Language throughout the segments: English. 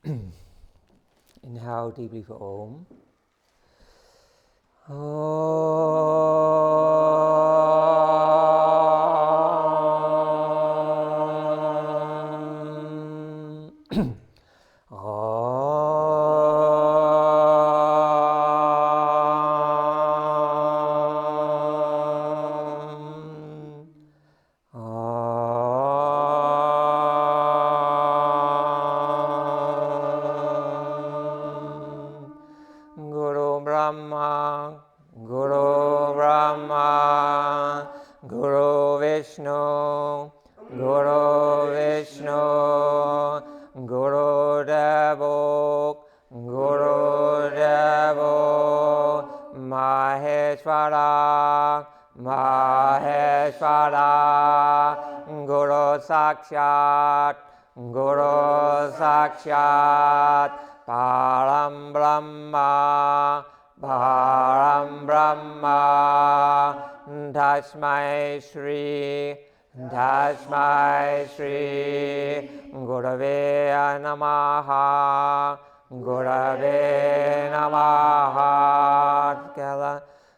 Inhale deeply for Om. Sakshat Guru Sakshat Param Brahma Param Brahma Tasmai Shri Gurave Namaha Gurave Namaha together.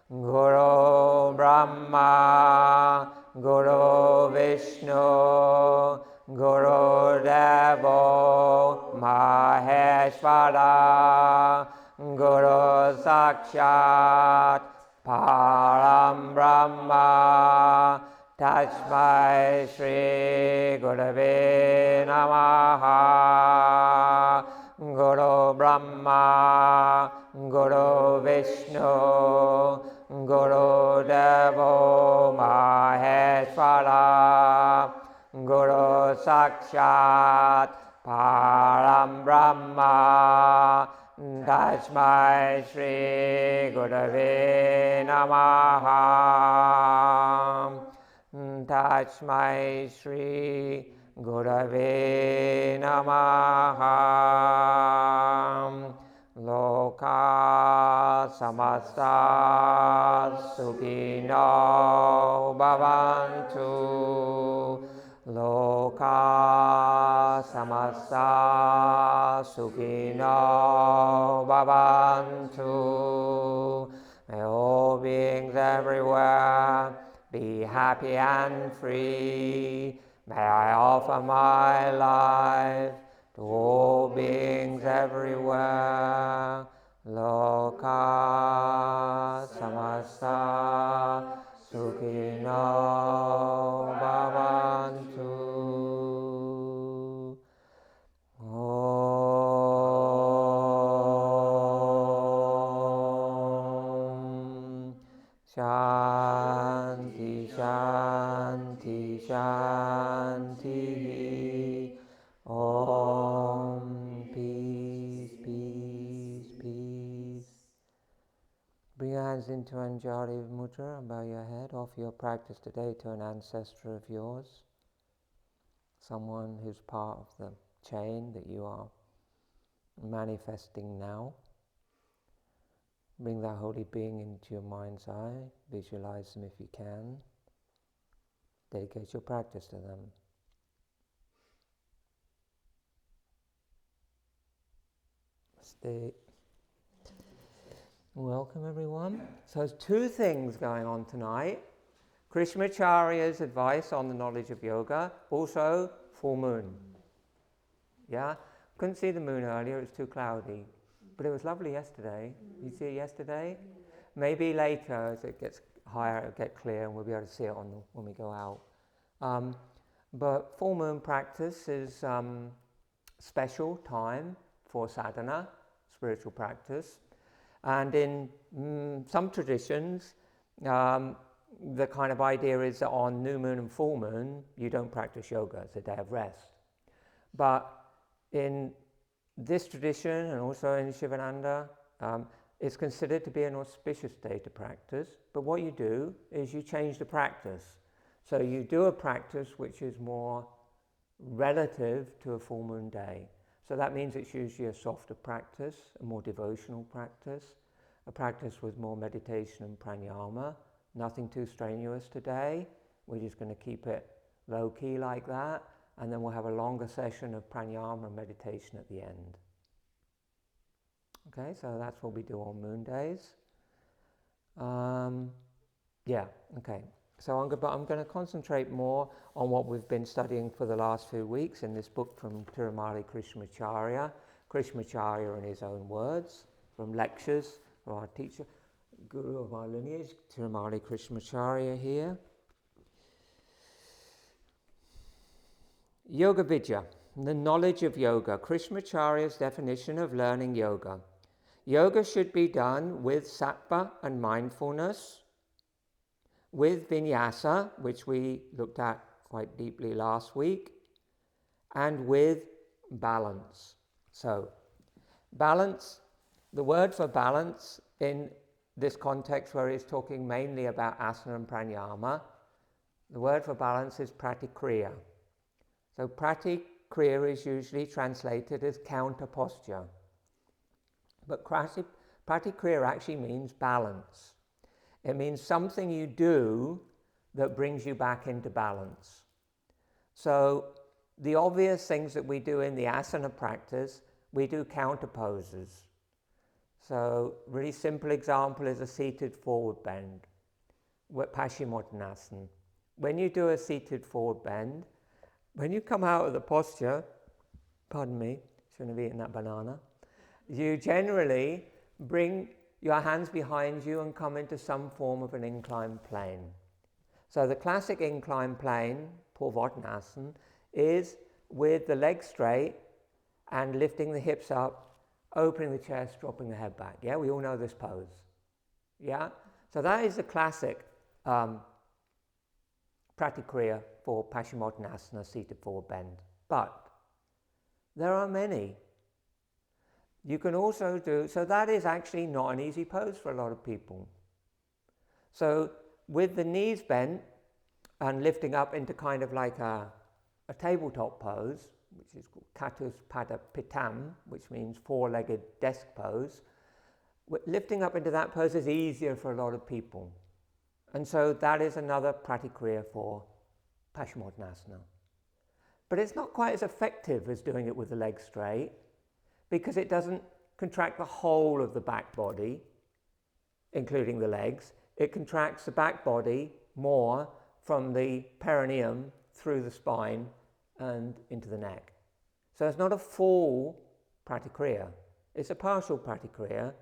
Guru Brahma Guru Vishnu Guru Devo Maheshwara Guru Sakshat Param Brahma Tasmai Shri Gurave Namaha Guru Brahma Guru Vishnu Guru Devo Maheshwara Guru Sakshat Param Brahma Tasmai Shri Gurave Namaha Tasmai Shri Gurave Namaha Loka Samasta Sukhino Bhavantu Loka Samasta Sukhino Bhavantu. May all beings everywhere be happy and free. May I offer my life to all beings everywhere. Loka Samasta Sukhino Bhavantu. Om Shanti Shanti Shanti. Om peace, peace, peace. Bring your hands into Anjali Mudra and bow your head. Offer your practice today to an ancestor of yours, someone who's part of the chain that you are manifesting now. Bring that holy being into your mind's eye. Visualize them if you can. Dedicate your practice to them. Stay. Welcome everyone. So there's two things going on tonight. Krishnamacharya's advice on the knowledge of yoga, also full moon. Yeah? Couldn't see the moon earlier, it was too cloudy. But it was lovely yesterday. You see it yesterday? Maybe later as it gets higher it'll get clear and we'll be able to see it when we go out. But full moon practice is special time for sadhana, spiritual practice. And in some traditions, the kind of idea is that on new moon and full moon, you don't practice yoga, it's a day of rest. But in this tradition, and also in Shivananda, it's considered to be an auspicious day to practice. But what you do is you change the practice. So you do a practice which is more relative to a full moon day. So that means it's usually a softer practice, a more devotional practice, a practice with more meditation and pranayama. Nothing too strenuous today. We're just going to keep it low-key like that, and then we'll have a longer session of pranayama and meditation at the end. Okay, so that's what we do on moon days. Yeah, okay. So I'm going to concentrate more on what we've been studying for the last few weeks in this book from Tirumali Krishnamacharya. Krishnamacharya in his own words, from lectures from our teacher, guru of our lineage, Tirumali Krishnamacharya here. Yoga Vidya, the knowledge of yoga. Krishnamacharya's definition of learning yoga. Yoga should be done with sattva and mindfulness, with vinyasa, which we looked at quite deeply last week, and with balance. So, balance, the word for balance in this context where it's talking mainly about asana and pranayama, the word for balance is pratikriya. So pratikriya is usually translated as counter posture. But pratikriya actually means balance. It means something you do that brings you back into balance. So the obvious things that we do in the asana practice, we do counter poses. So really simple example is a seated forward bend, Paschimottanasana. When you do a seated forward bend, when you come out of the posture, pardon me, shouldn't have eaten that banana, you generally bring your hands behind you and come into some form of an inclined plane. So the classic inclined plane, Purvottanasana, is with the legs straight and lifting the hips up, opening the chest, dropping the head back. Yeah, we all know this pose. Yeah? So that is the classic pratikriya for Paschimottanasana, seated forward bend. But there are many. You can also do, so that is actually not an easy pose for a lot of people. So with the knees bent and lifting up into kind of like a tabletop pose, which is called Katus Pada Pitam, which means four-legged desk pose, lifting up into that pose is easier for a lot of people. And so that is another pratikriya for Paschimottanasana. But it's not quite as effective as doing it with the legs straight, because it doesn't contract the whole of the back body, including the legs. It contracts the back body more from the perineum through the spine and into the neck. So it's not a full pratikriya. It's a partial pratikriya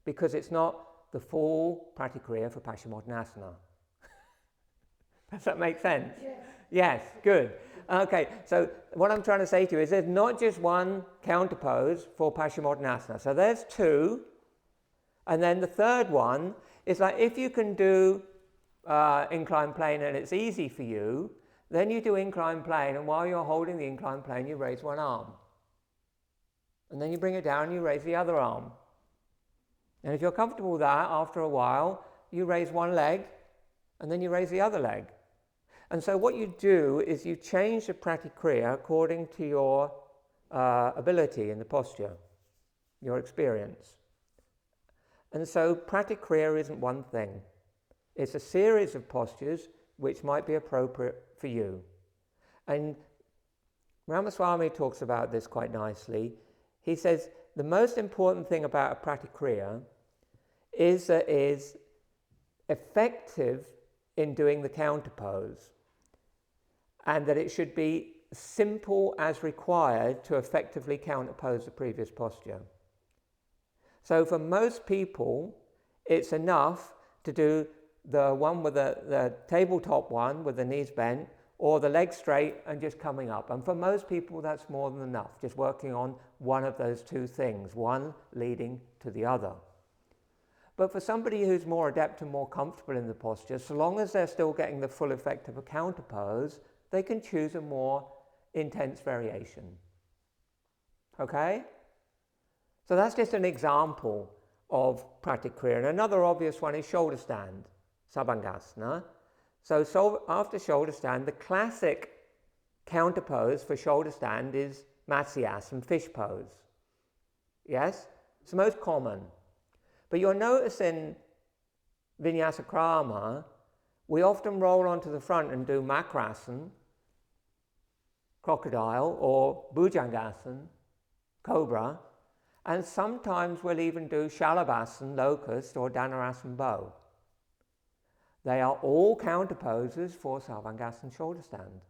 because it's not the full pratikriya for Paschimottanasana. Does that make sense? Yes. Yes, good. Okay, so what I'm trying to say to you is there's not just one counter pose for Paschimottanasana. So there's two, and then the third one is like if you can do inclined plane and it's easy for you, then you do inclined plane, and while you're holding the inclined plane, you raise one arm. And then you bring it down, you raise the other arm. And if you're comfortable with that, after a while, you raise one leg, and then you raise the other leg. And so what you do is you change the pratikriya according to your ability in the posture, your experience. And so pratikriya isn't one thing. It's a series of postures which might be appropriate for you. And Ramaswamy talks about this quite nicely. He says the most important thing about a pratikriya is that it is effective in doing the counter pose, and that it should be simple as required to effectively counterpose the previous posture. So for most people, it's enough to do the one with the tabletop one with the knees bent, or the legs straight and just coming up. And for most people, that's more than enough, just working on one of those two things, one leading to the other. But for somebody who's more adept and more comfortable in the posture, so long as they're still getting the full effect of a counter pose, they can choose a more intense variation. Okay? So that's just an example of pratikriya. And another obvious one is shoulder stand, Sabhangasana. So after shoulder stand, the classic counter pose for shoulder stand is Matsyasana, fish pose. Yes? It's the most common. But you'll notice in Vinyasa Krama, we often roll onto the front and do Makrasana, crocodile, or Bhujangasana, cobra, And sometimes we'll even do Shalabhasana, locust, or Dhanurasana, bow. They are all counter poses for Sarvangasana, shoulder stand.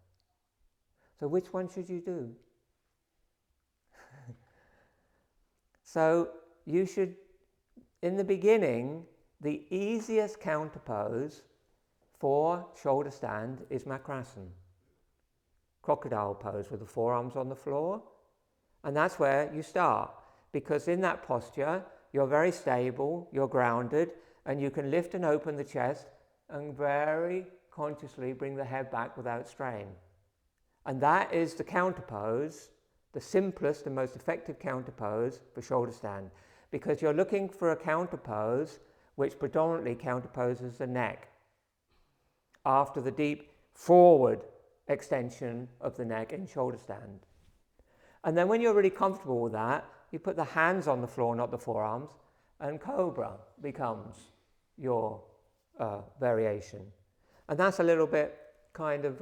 So which one should you do? So you should, in the beginning, the easiest counter pose for shoulder stand is Makrasana. Crocodile pose with the forearms on the floor. And that's where you start. Because in that posture, you're very stable, you're grounded, and you can lift and open the chest and very consciously bring the head back without strain. And that is the counter pose, the simplest and most effective counter pose for shoulder stand. Because you're looking for a counter pose which predominantly counter poses the neck after the deep forward extension of the neck in shoulder stand. And then when you're really comfortable with that, you put the hands on the floor, not the forearms, and cobra becomes your variation. And that's a little bit kind of,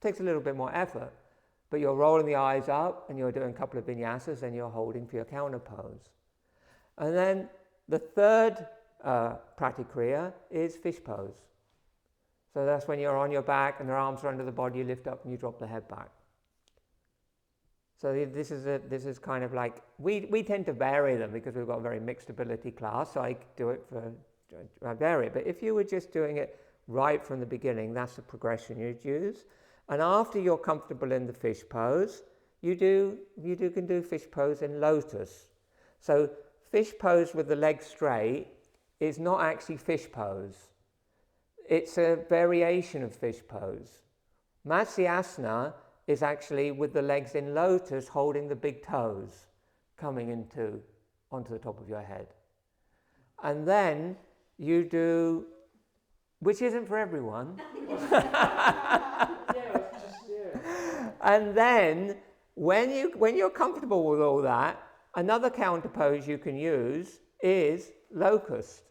takes a little bit more effort, but you're rolling the eyes up and you're doing a couple of vinyasas and you're holding for your counter pose. And then the third pratikriya is fish pose. So that's when you're on your back and your arms are under the body, you lift up and you drop the head back. So this is kind of like, we tend to vary them because we've got a very mixed ability class, so I do it for, I vary it. But if you were just doing it right from the beginning, that's the progression you'd use. And after you're comfortable in the fish pose, you can do fish pose in lotus. So fish pose with the legs straight is not actually fish pose. It's a variation of fish pose. Matsyasana is actually with the legs in lotus holding the big toes coming onto the top of your head. And then you do, which isn't for everyone. And then when you're comfortable with all that, another counter pose you can use is locust.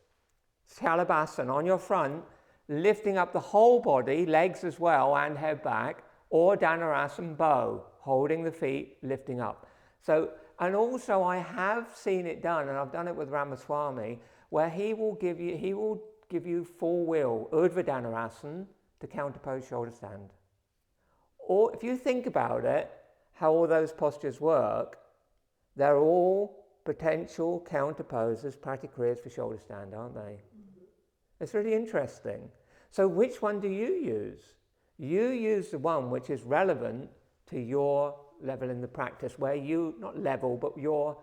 Shalabhasana on your front, lifting up the whole body, legs as well, and head back, or Dhanurasana, bow, holding the feet, lifting up. So, and also I have seen it done, and I've done it with Ramaswamy, where he will give you full will, Urdhva Dhanurasana, to counterpose shoulder stand. Or if you think about it, how all those postures work, they're all potential counterposes, pratikriyas for shoulder stand, aren't they? Mm-hmm. It's really interesting. So which one do you use? You use the one which is relevant to your level in the practice, where you, not level, but your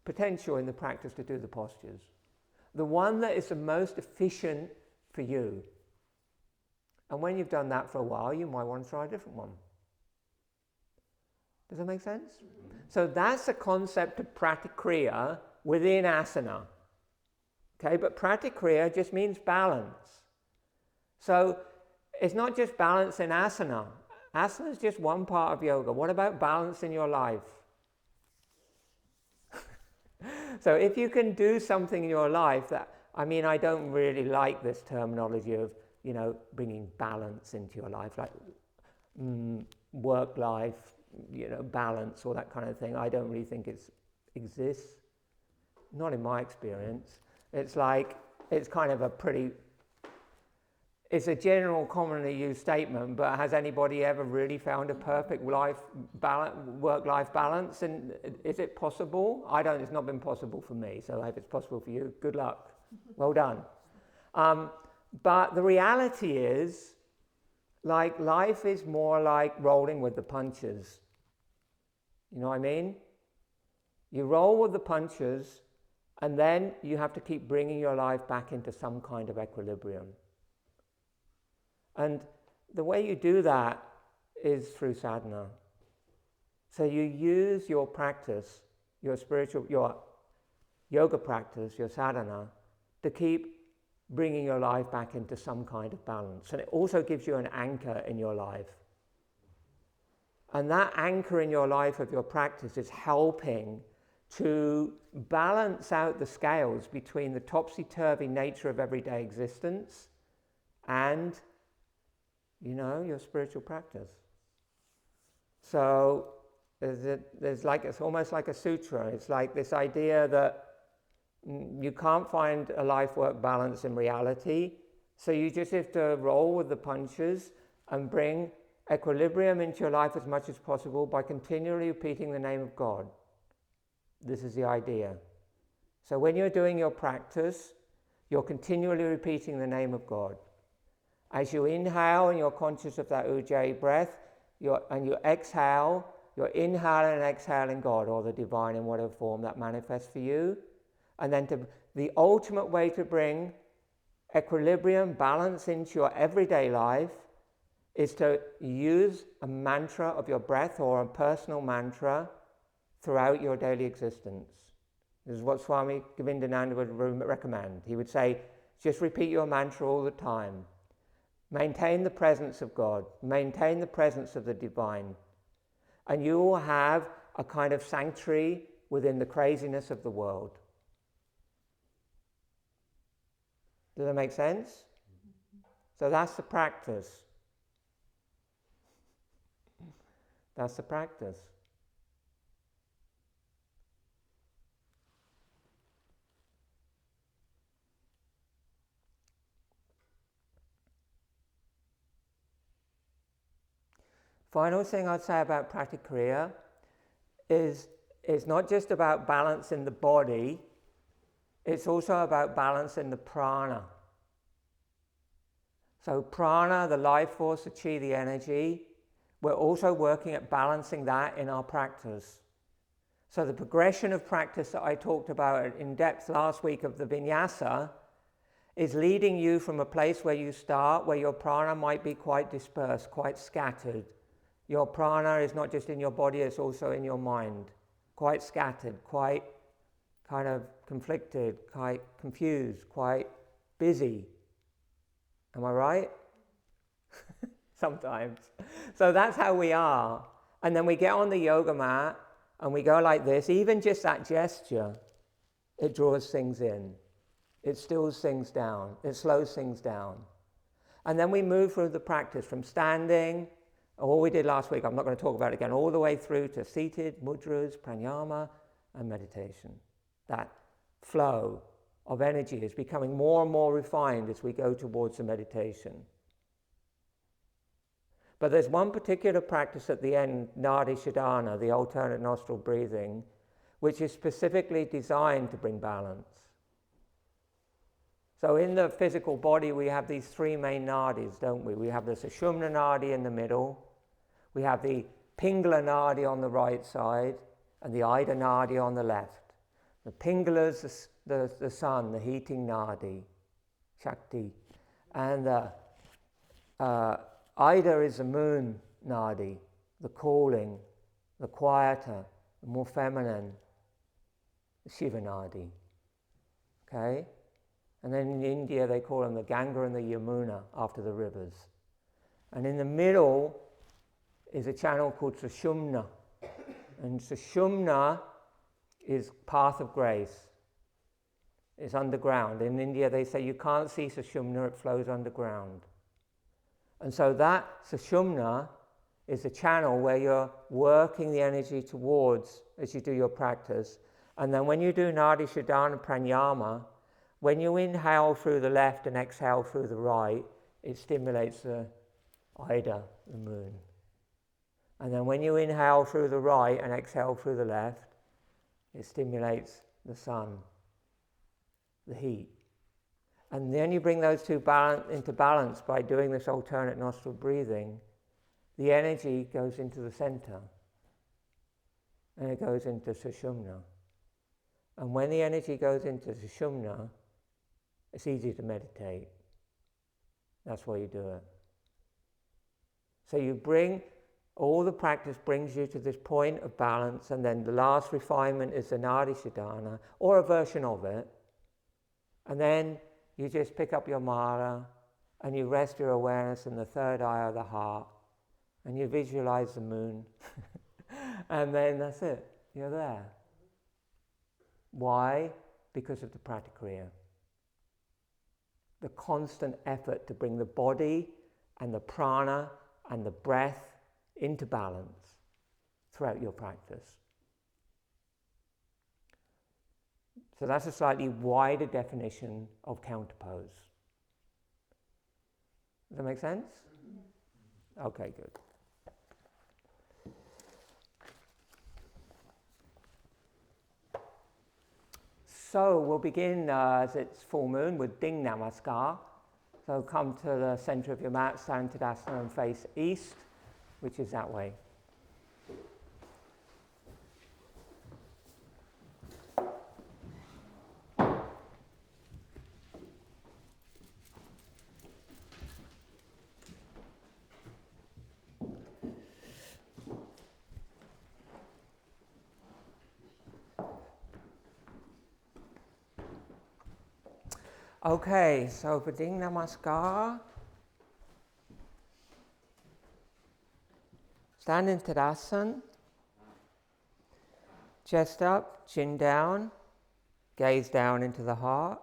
potential in the practice to do the postures. The one that is the most efficient for you. And when you've done that for a while, you might want to try a different one. Does that make sense? Mm-hmm. So that's the concept of pratikriya within asana. Okay, but pratikriya just means balance. So it's not just balance in asana. Asana is just one part of yoga. What about balance in your life? So if you can do something in your life that, I mean, I don't really like this terminology of, bringing balance into your life, like work life, balance, or that kind of thing. I don't really think it exists. Not in my experience. It's like, it's kind of it's a general commonly used statement, but has anybody ever really found a perfect work-life balance? And is it possible? It's not been possible for me, so if it's possible for you, good luck. Well done. But the reality is, like, life is more like rolling with the punches. You know what I mean? You roll with the punches, and then you have to keep bringing your life back into some kind of equilibrium. And the way you do that is through sadhana. So you use your practice, your yoga practice, your sadhana, to keep bringing your life back into some kind of balance. And it also gives you an anchor in your life. And that anchor in your life of your practice is helping to balance out the scales between the topsy-turvy nature of everyday existence and, your spiritual practice. So It's almost like a sutra. It's like this idea that you can't find a life-work balance in reality, so you just have to roll with the punches and bring equilibrium into your life as much as possible by continually repeating the name of God. This is the idea. So when you're doing your practice, you're continually repeating the name of God. As you inhale and you're conscious of that Ujjayi breath, and you exhale, you're inhaling and exhaling God or the divine in whatever form that manifests for you. And then the ultimate way to bring equilibrium, balance into your everyday life is to use a mantra of your breath or a personal mantra throughout your daily existence. This is what Swami Govindananda would recommend. He would say, just repeat your mantra all the time. Maintain the presence of God. Maintain the presence of the divine. And you will have a kind of sanctuary within the craziness of the world. Does that make sense? So that's the practice. That's the practice. Final thing I'd say about pratikriya is it's not just about balance in the body, it's also about balance in the prana. So prana, the life force, the chi, the energy, we're also working at balancing that in our practice. So the progression of practice that I talked about in depth last week of the Vinyasa is leading you from a place where you start, where your prana might be quite dispersed, quite scattered. Your prana is not just in your body, it's also in your mind. Quite scattered, quite kind of conflicted, quite confused, quite busy. Am I right? Sometimes. So that's how we are. And then we get on the yoga mat and we go like this. Even just that gesture, it draws things in. It stills things down. It slows things down. And then we move through the practice from standing, all we did last week, I'm not going to talk about it again, all the way through to seated, mudras, pranayama, and meditation. That flow of energy is becoming more and more refined as we go towards the meditation. But there's one particular practice at the end, Nadi Shodhana, the alternate nostril breathing, which is specifically designed to bring balance. So in the physical body, we have these three main nadis, don't we? We have the Sushumna nadi in the middle, we have the Pingala nadi on the right side, and the Ida nadi on the left. The Pingala is the sun, the heating nadi, Shakti, and the Ida is the moon nadi, the cooling, the quieter, the more feminine, the Shiva nadi. Okay? And then in India they call them the Ganga and the Yamuna, after the rivers. And in the middle is a channel called Sushumna. And Sushumna is path of grace. It's underground. In India they say you can't see Sushumna, it flows underground. And so that Sushumna is a channel where you're working the energy towards as you do your practice. And then when you do Nadi Shodhana Pranayama, when you inhale through the left and exhale through the right, it stimulates the Ida, the moon. And then when you inhale through the right and exhale through the left, it stimulates the sun, the heat. And then you bring those two into balance by doing this alternate nostril breathing. The energy goes into the center and it goes into Sushumna. And when the energy goes into Sushumna, it's easy to meditate. That's why you do it. So you bring, all the practice brings you to this point of balance, and then the last refinement is the Nadi Shodhana, or a version of it. And then you just pick up your mala and you rest your awareness in the third eye of the heart and you visualize the moon. And then that's it. You're there. Why? Because of the pratikriya. The constant effort to bring the body and the prana and the breath into balance throughout your practice. So that's a slightly wider definition of counterpose. Does that make sense? Mm-hmm. Okay, good. So we'll begin as it's full moon with Ding Namaskar. So come to the center of your mat, stand Tadasana and face east, which is that way. Okay, so for Ding Namaskar, stand in Tadasana, chest up, chin down, gaze down into the heart.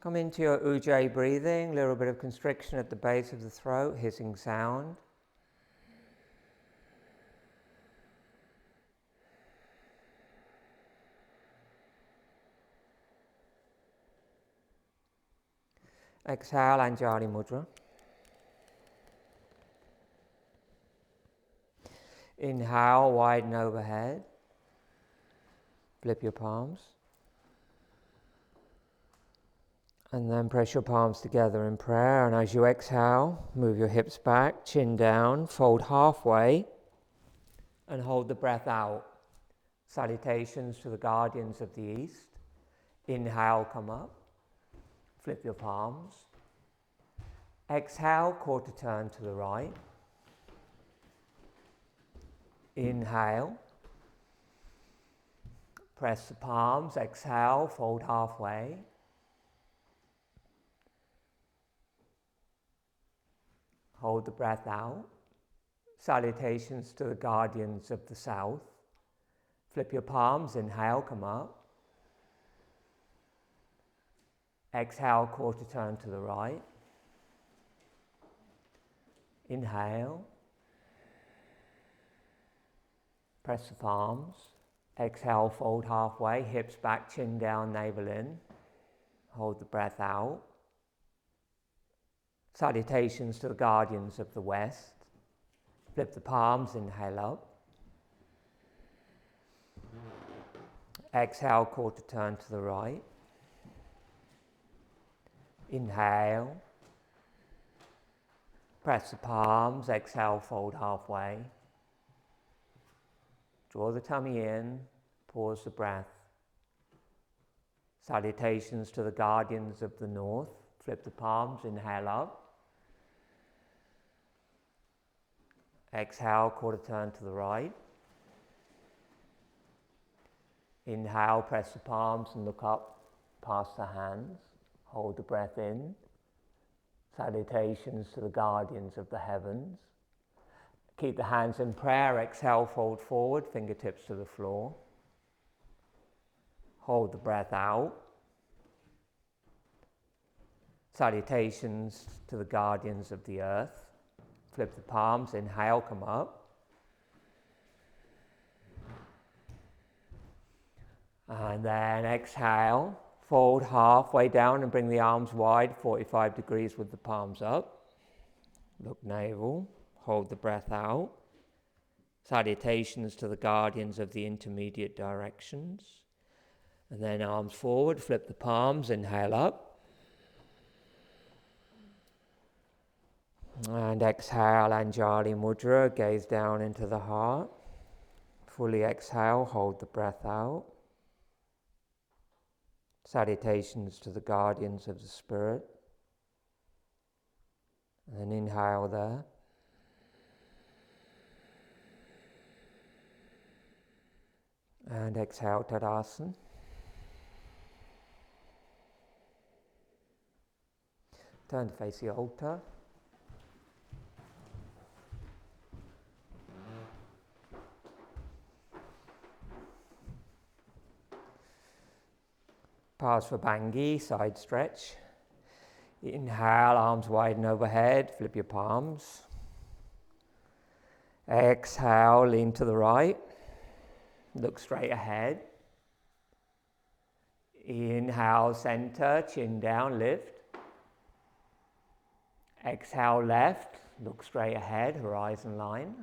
Come into your Ujjayi breathing, a little bit of constriction at the base of the throat, hissing sound. Exhale, Anjali Mudra. Inhale, widen overhead. Flip your palms. And then press your palms together in prayer. And as you exhale, move your hips back, chin down, fold halfway, and hold the breath out. Salutations to the guardians of the East. Inhale, come up. Flip your palms. Exhale, quarter turn to the right. Inhale. Press the palms. Exhale, fold halfway. Hold the breath out. Salutations to the guardians of the South. Flip your palms. Inhale, come up. Exhale, quarter turn to the right. Inhale. Press the palms. Exhale, fold halfway, hips back, chin down, navel in. Hold the breath out. Salutations to the guardians of the West. Flip the palms, inhale up. Exhale, quarter turn to the right. Inhale. Press the palms, exhale, fold halfway. Draw the tummy in, pause the breath. Salutations to the guardians of the North. Flip the palms, inhale up. Exhale, quarter turn to the right. Inhale, press the palms and look up past the hands. Hold the breath in. Salutations to the guardians of the heavens. Keep the hands in prayer. Exhale, fold forward, fingertips to the floor. Hold the breath out. Salutations to the guardians of the earth. Flip the palms, inhale, come up. And then exhale, fold halfway down and bring the arms wide, 45 degrees with the palms up. Look navel, hold the breath out. Salutations to the guardians of the intermediate directions. And then arms forward, flip the palms, inhale up. And exhale, Anjali Mudra, gaze down into the heart. Fully exhale, hold the breath out. Salutations to the guardians of the spirit. And then inhale there. And exhale, Tadasana. Turn to face the altar. Pause for Bhangi, side stretch. Inhale, arms widen overhead, flip your palms. Exhale, lean to the right. Look straight ahead. Inhale, center, chin down, lift. Exhale, left. Look straight ahead, horizon line.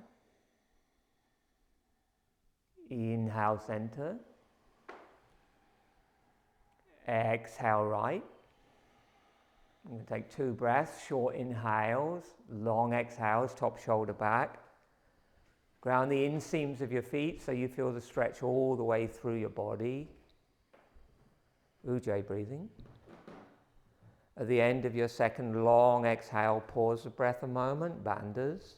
Inhale, center. Exhale, right. I'm going to take 2 breaths, short inhales, long exhales, top shoulder back. Ground the inseams of your feet so you feel the stretch all the way through your body. Ujjayi breathing. At the end of your second long exhale, pause the breath a moment, bandhas.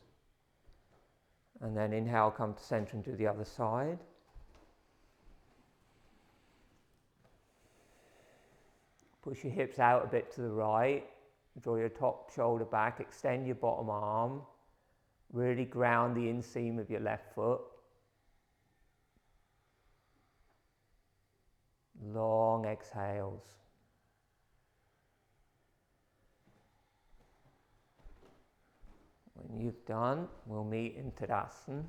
And then inhale, come to center and do the other side. Push your hips out a bit to the right. Draw your top shoulder back, extend your bottom arm. Really ground the inseam of your left foot. Long exhales. When you've done, we'll meet in Tadasana.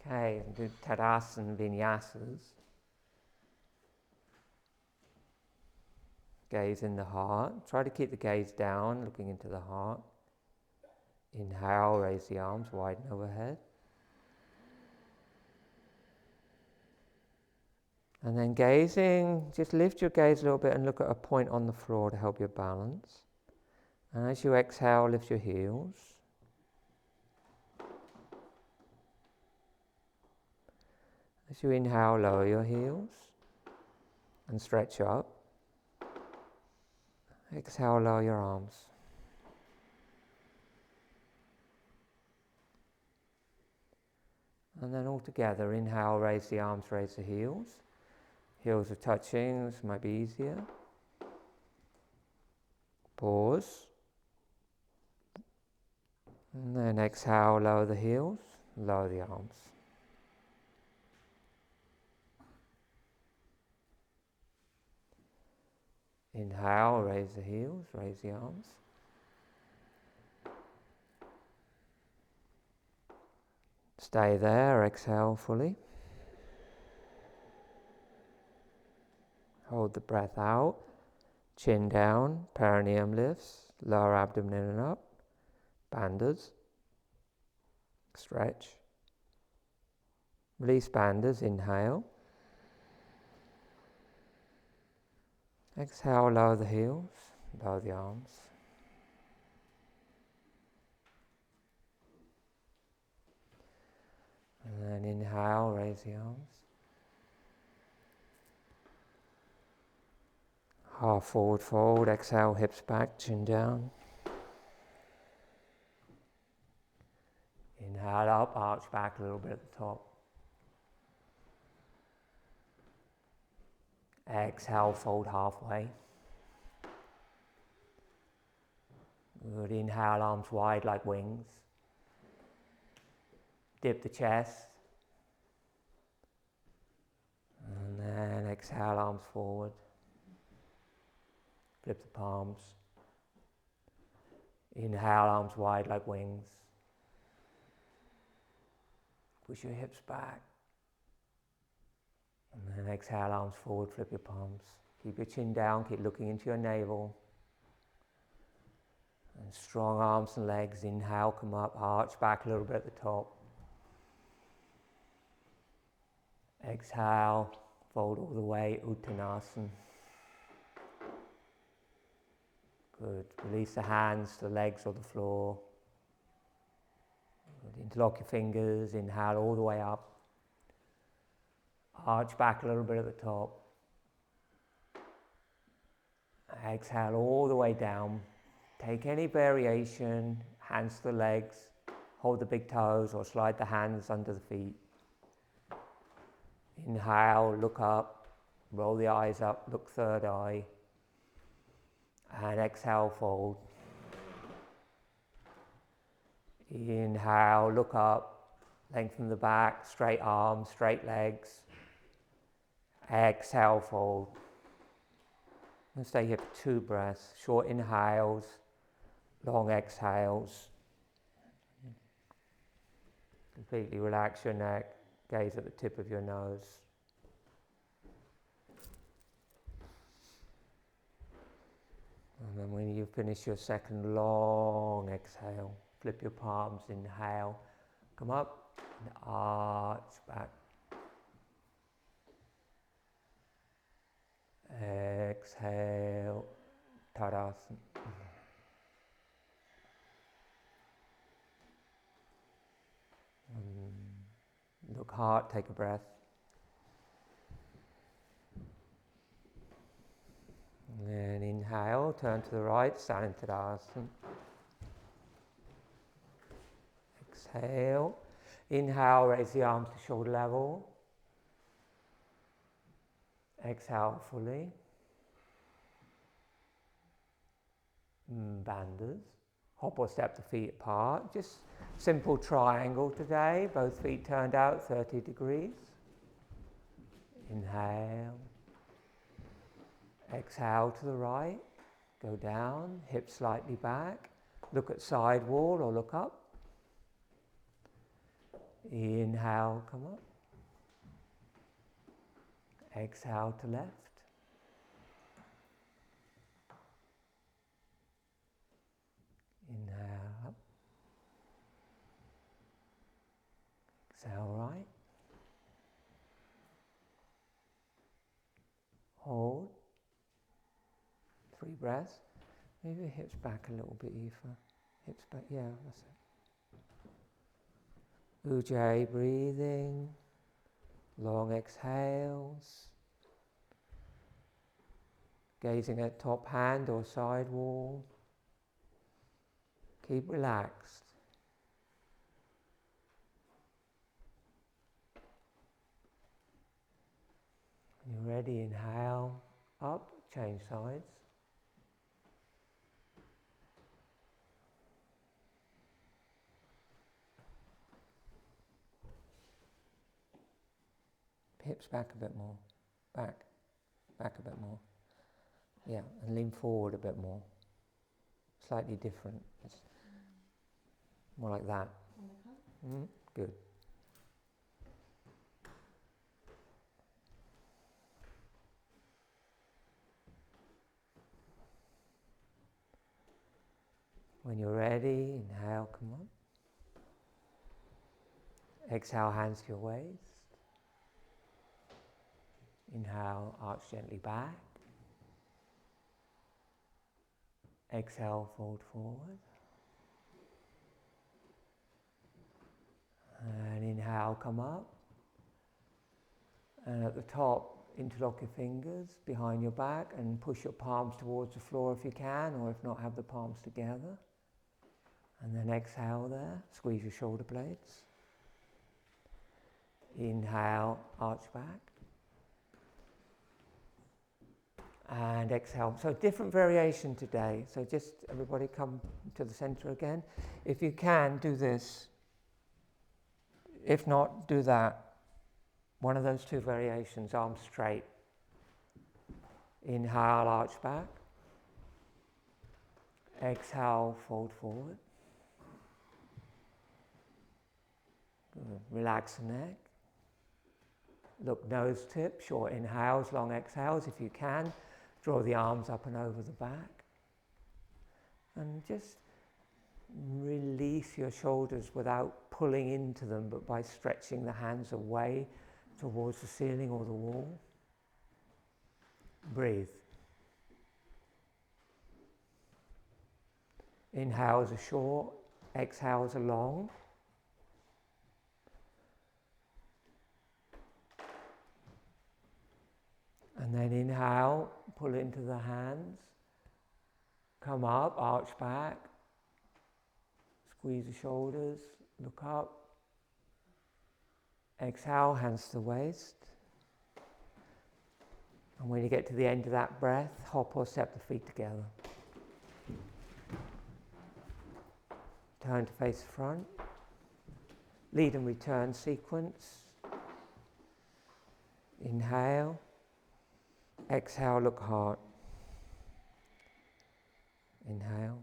Okay, do Tadasana Vinyasas. Gaze in the heart. Try to keep the gaze down, looking into the heart. Inhale, raise the arms, widen overhead. And then gazing, just lift your gaze a little bit and look at a point on the floor to help your balance. And as you exhale, lift your heels. As you inhale, lower your heels and stretch up. Exhale, lower your arms. And then all together, inhale, raise the arms, raise the heels. Heels are touching, this might be easier. Pause. And then exhale, lower the heels, lower the arms. Inhale, raise the heels, raise the arms. Stay there, exhale fully. Hold the breath out, chin down, perineum lifts, lower abdomen in and up, bandhas, stretch. Release bandhas, inhale. Exhale, lower the heels, lower the arms. And then inhale, raise the arms. Half forward fold, exhale, hips back, chin down. Inhale up, arch back a little bit at the top. Exhale, fold halfway. Good, inhale, arms wide like wings. Dip the chest. And then exhale, arms forward. Flip the palms. Inhale, arms wide like wings. Push your hips back. And then exhale, arms forward, flip your palms. Keep your chin down, keep looking into your navel. And strong arms and legs. Inhale, come up, arch back a little bit at the top. Exhale, fold all the way, Uttanasana. Good. Release the hands to the legs or the floor. Good. Interlock your fingers. Inhale all the way up. Arch back a little bit at the top. Exhale all the way down. Take any variation, hands to the legs, hold the big toes or slide the hands under the feet. Inhale, look up, roll the eyes up, look third eye. And exhale, fold. Inhale, look up, lengthen the back, straight arms, straight legs. Exhale, fold. And stay here for 2 breaths. Short inhales, long exhales. Completely relax your neck. Gaze at the tip of your nose. And then when you finish your second long exhale, flip your palms, inhale, come up and arch back. Exhale, Tadasana. Look hard, take a breath. And then inhale, turn to the right, stand in Tadasana. Exhale. Inhale, raise the arms to shoulder level. Exhale fully. Bandhas. Hop or step the feet apart. Just simple triangle today. Both feet turned out 30 degrees. Inhale. Exhale to the right. Go down. Hips slightly back. Look at side wall or look up. Inhale, come up. Exhale to left. Inhale up. Exhale right. Hold. 3 breaths. Move your hips back a little bit, Aoife. Hips back, yeah, that's it. Ujjayi breathing. Long exhales. Gazing at top hand or side wall. Keep relaxed. When you're ready, inhale, up, change sides. Hips back a bit more. Back a bit more. Yeah, and lean forward a bit more. Slightly different. It's more like that. Good. When you're ready, inhale, come up. Exhale, hands to your waist. Inhale, arch gently back. Exhale, fold forward. And inhale, come up. And at the top, interlock your fingers behind your back and push your palms towards the floor if you can, or if not, have the palms together. And then exhale there, squeeze your shoulder blades. Inhale, arch back. And exhale. So different variation today. So just everybody come to the center again. If you can, do this. If not, do that. One of those 2 variations, arms straight. Inhale, arch back. Exhale, fold forward. Good. Relax the neck. Look nose tip, short inhales, long exhales if you can. Draw the arms up and over the back. And just release your shoulders without pulling into them, but by stretching the hands away towards the ceiling or the wall. Breathe. Inhales are short, exhales are long. And then inhale, pull into the hands. Come up, arch back. Squeeze the shoulders, look up. Exhale, hands to the waist. And when you get to the end of that breath, hop or step the feet together. Turn to face the front. Lead and return sequence. Inhale. Exhale, look hard. Inhale.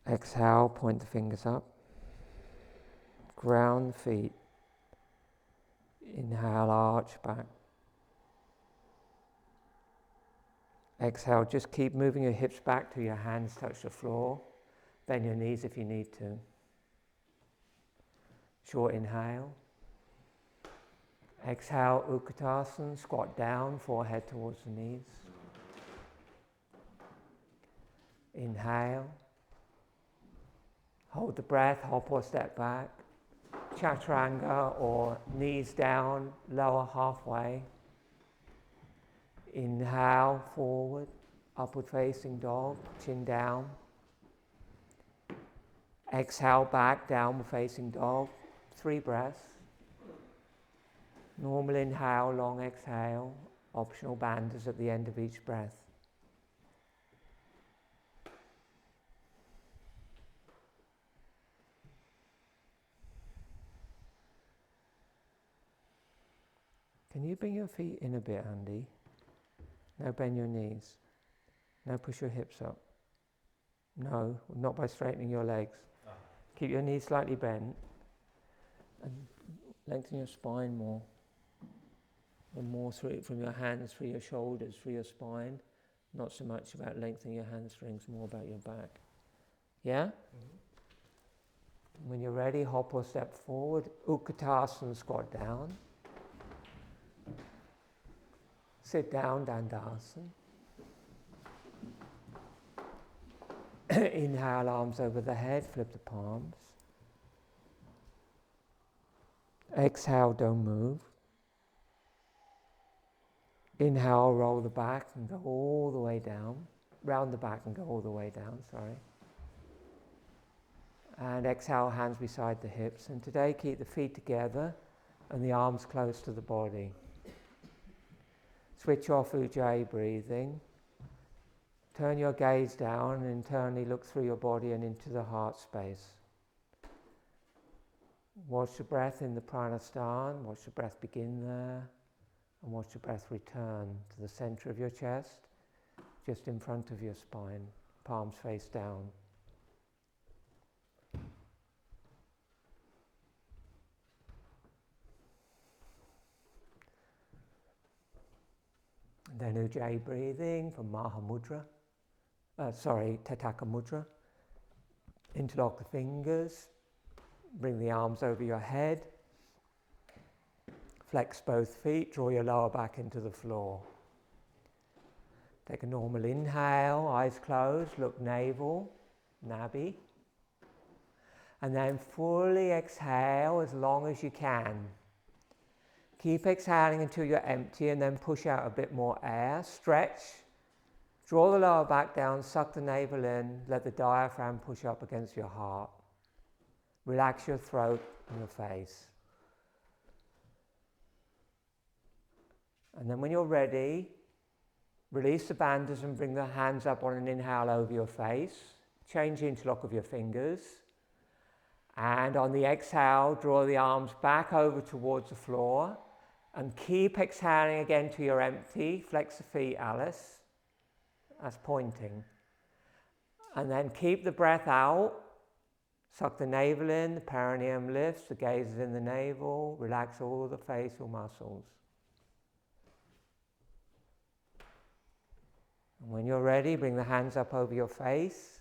Exhale, point the fingers up. Ground the feet. Inhale, arch back. Exhale, just keep moving your hips back till your hands touch the floor. Bend your knees if you need to. Short inhale. Exhale, Utkatasana, squat down, forehead towards the knees. Inhale. Hold the breath, hop or step back. Chaturanga or knees down, lower halfway. Inhale, forward, upward facing dog, chin down. Exhale, back, downward facing dog, 3 breaths. Normal inhale, long exhale, optional bandhas at the end of each breath. Can you bring your feet in a bit, Andy? Now bend your knees. Now push your hips up. No, not by straightening your legs. Keep your knees slightly bent and lengthen your spine more. And more through from your hands, through your shoulders, through your spine. Not so much about lengthening your hamstrings, more about your back. Yeah? Mm-hmm. When you're ready, hop or step forward. Utkatasana, squat down. Sit down, Dandasana. Inhale, arms over the head, flip the palms. Exhale, don't move. Inhale, roll the back and go all the way down. Round the back and go all the way down, sorry. And exhale, hands beside the hips. And today, keep the feet together and the arms close to the body. Switch off Ujjayi breathing. Turn your gaze down and internally look through your body and into the heart space. Watch the breath in the pranasthana, watch the breath begin there, and watch the breath return to the center of your chest, just in front of your spine, palms face down. Then Ujjayi breathing from Mahamudra. Tataka Mudra. Interlock the fingers. Bring the arms over your head. Flex both feet. Draw your lower back into the floor. Take a normal inhale, eyes closed, look navel, nabi. And then fully exhale as long as you can. Keep exhaling until you're empty and then push out a bit more air. Stretch. Draw the lower back down, suck the navel in, let the diaphragm push up against your heart. Relax your throat and your face. And then when you're ready, release the bandhas and bring the hands up on an inhale over your face. Change the interlock of your fingers. And on the exhale, draw the arms back over towards the floor. And keep exhaling again till you're empty. Flex the feet, Alice. That's pointing. And then keep the breath out. Suck the navel in, the perineum lifts, the gaze is in the navel. Relax all the facial muscles. And when you're ready, bring the hands up over your face.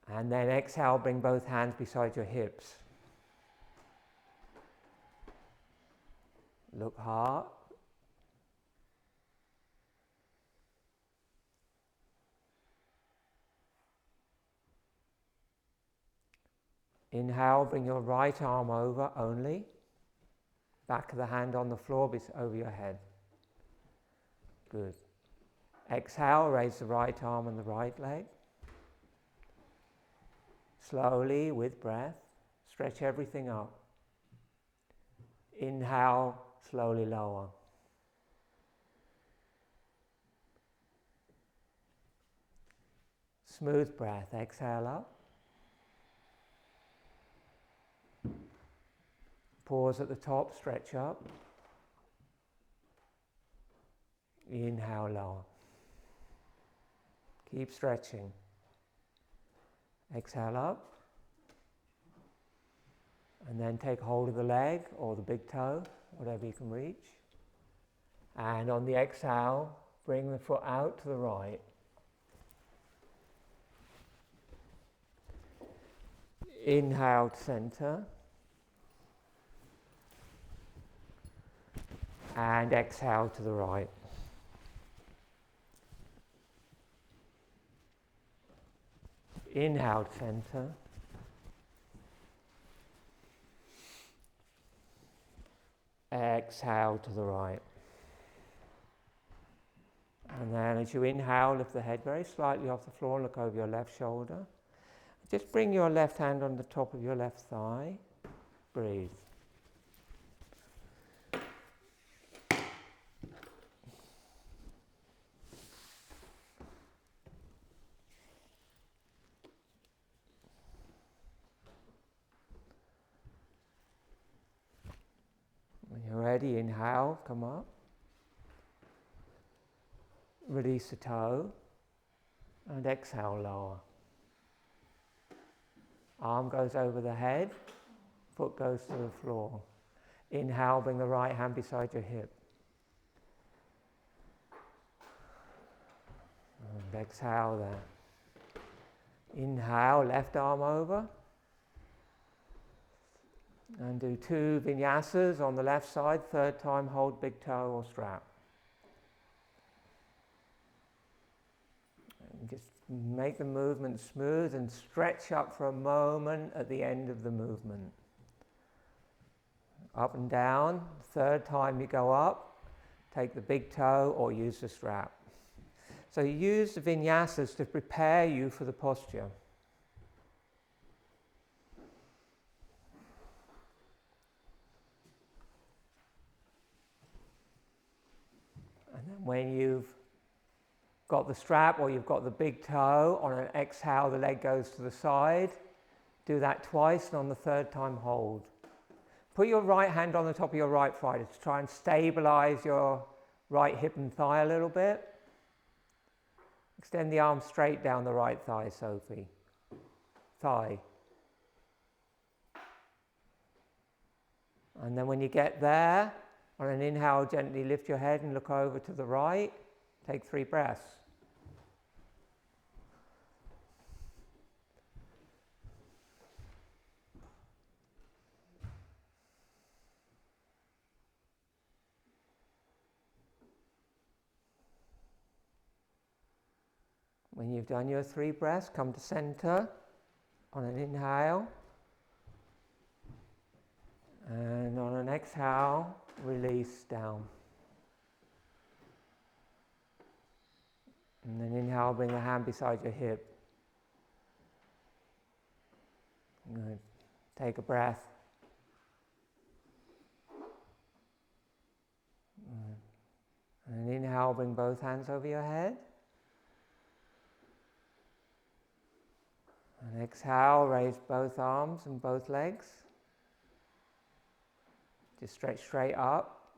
And then exhale, bring both hands beside your hips. Look hard. Inhale, bring your right arm over only. Back of the hand on the floor over your head. Good. Exhale, raise the right arm and the right leg. Slowly, with breath, stretch everything up. Inhale, slowly lower. Smooth breath, exhale up. Pause at the top, stretch up. Inhale, lower. Keep stretching. Exhale up. And then take hold of the leg or the big toe, whatever you can reach. And on the exhale, bring the foot out to the right. Inhale to center. And exhale to the right. Inhale to center. Exhale to the right. And then as you inhale, lift the head very slightly off the floor and look over your left shoulder. Just bring your left hand on the top of your left thigh. Breathe. When you're ready, inhale, come up. Release the toe. And exhale, lower. Arm goes over the head. Foot goes to the floor. Inhale, bring the right hand beside your hip. And exhale there. Inhale, left arm over. And do 2 vinyasas on the left side. Third time, hold big toe or strap. And just make the movement smooth and stretch up for a moment at the end of the movement. Up and down. Third time you go up, take the big toe or use the strap. So you use the vinyasas to prepare you for the posture. And then when you've got the strap or you've got the big toe, on an exhale the leg goes to the side. Do that twice, and on the third time hold. Put your right hand on the top of your right thigh to try and stabilize your right hip and thigh a little bit. Extend the arm straight down the right thigh, Sophie. Thigh. And then when you get there, on an inhale, gently lift your head and look over to the right. Take 3 breaths. When you've done your 3 breaths, come to center on an inhale. And on an exhale, release down. And then inhale, bring the hand beside your hip. Good. Take a breath. Good. And inhale, bring both hands over your head. And exhale, raise both arms and both legs. Just stretch straight up.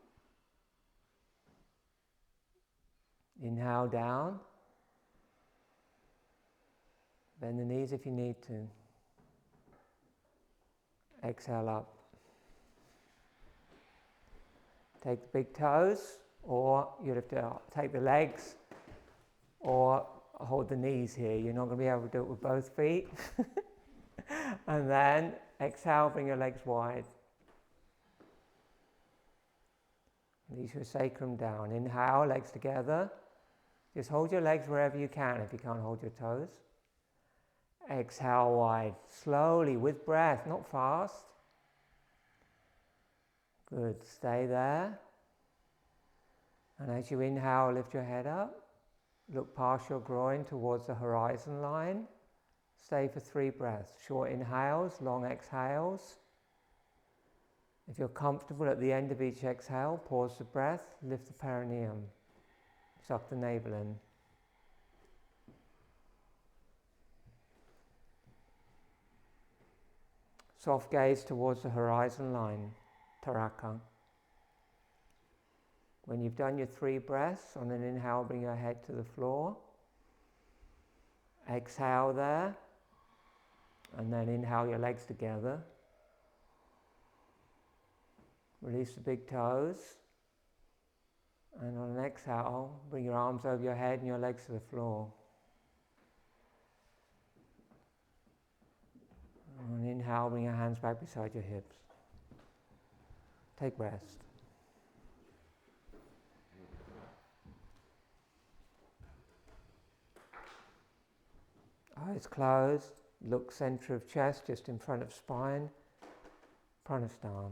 Inhale down. Bend the knees if you need to. Exhale up. Take the big toes, or you'd have to take the legs, or hold the knees here. You're not going to be able to do it with both feet. And then exhale, bring your legs wide. Release your sacrum down. Inhale, legs together. Just hold your legs wherever you can if you can't hold your toes. Exhale wide, slowly with breath, not fast. Good, stay there. And as you inhale, lift your head up. Look past your groin towards the horizon line. Stay for 3 breaths. Short inhales, long exhales. If you're comfortable at the end of each exhale, pause the breath, lift the perineum. Suck the navel in. Soft gaze towards the horizon line. Taraka. When you've done your 3 breaths, on an inhale, bring your head to the floor. Exhale there, and then inhale your legs together. Release the big toes. And on an exhale, bring your arms over your head and your legs to the floor. On an inhale, bring your hands back beside your hips. Take rest. Eyes closed, look center of chest, just in front of spine. Pranasthana.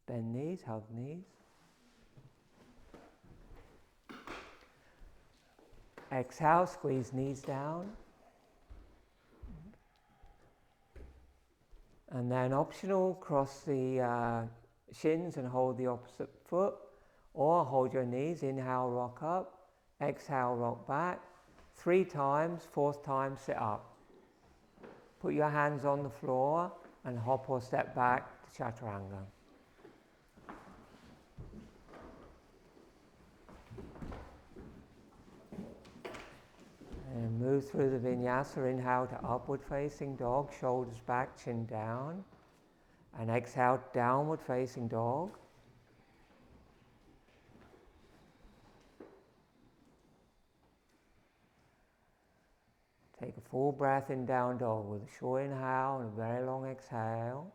Bend knees, hug knees. Exhale, squeeze knees down. And then optional, cross the shins and hold the opposite foot, or hold your knees, inhale, rock up, exhale, rock back, 3 times, 4th time, sit up. Put your hands on the floor and hop or step back to Chaturanga. And move through the Vinyasa, inhale to upward facing dog, shoulders back, chin down. And exhale, downward facing dog. Take a full breath in down dog with a short inhale and a very long exhale.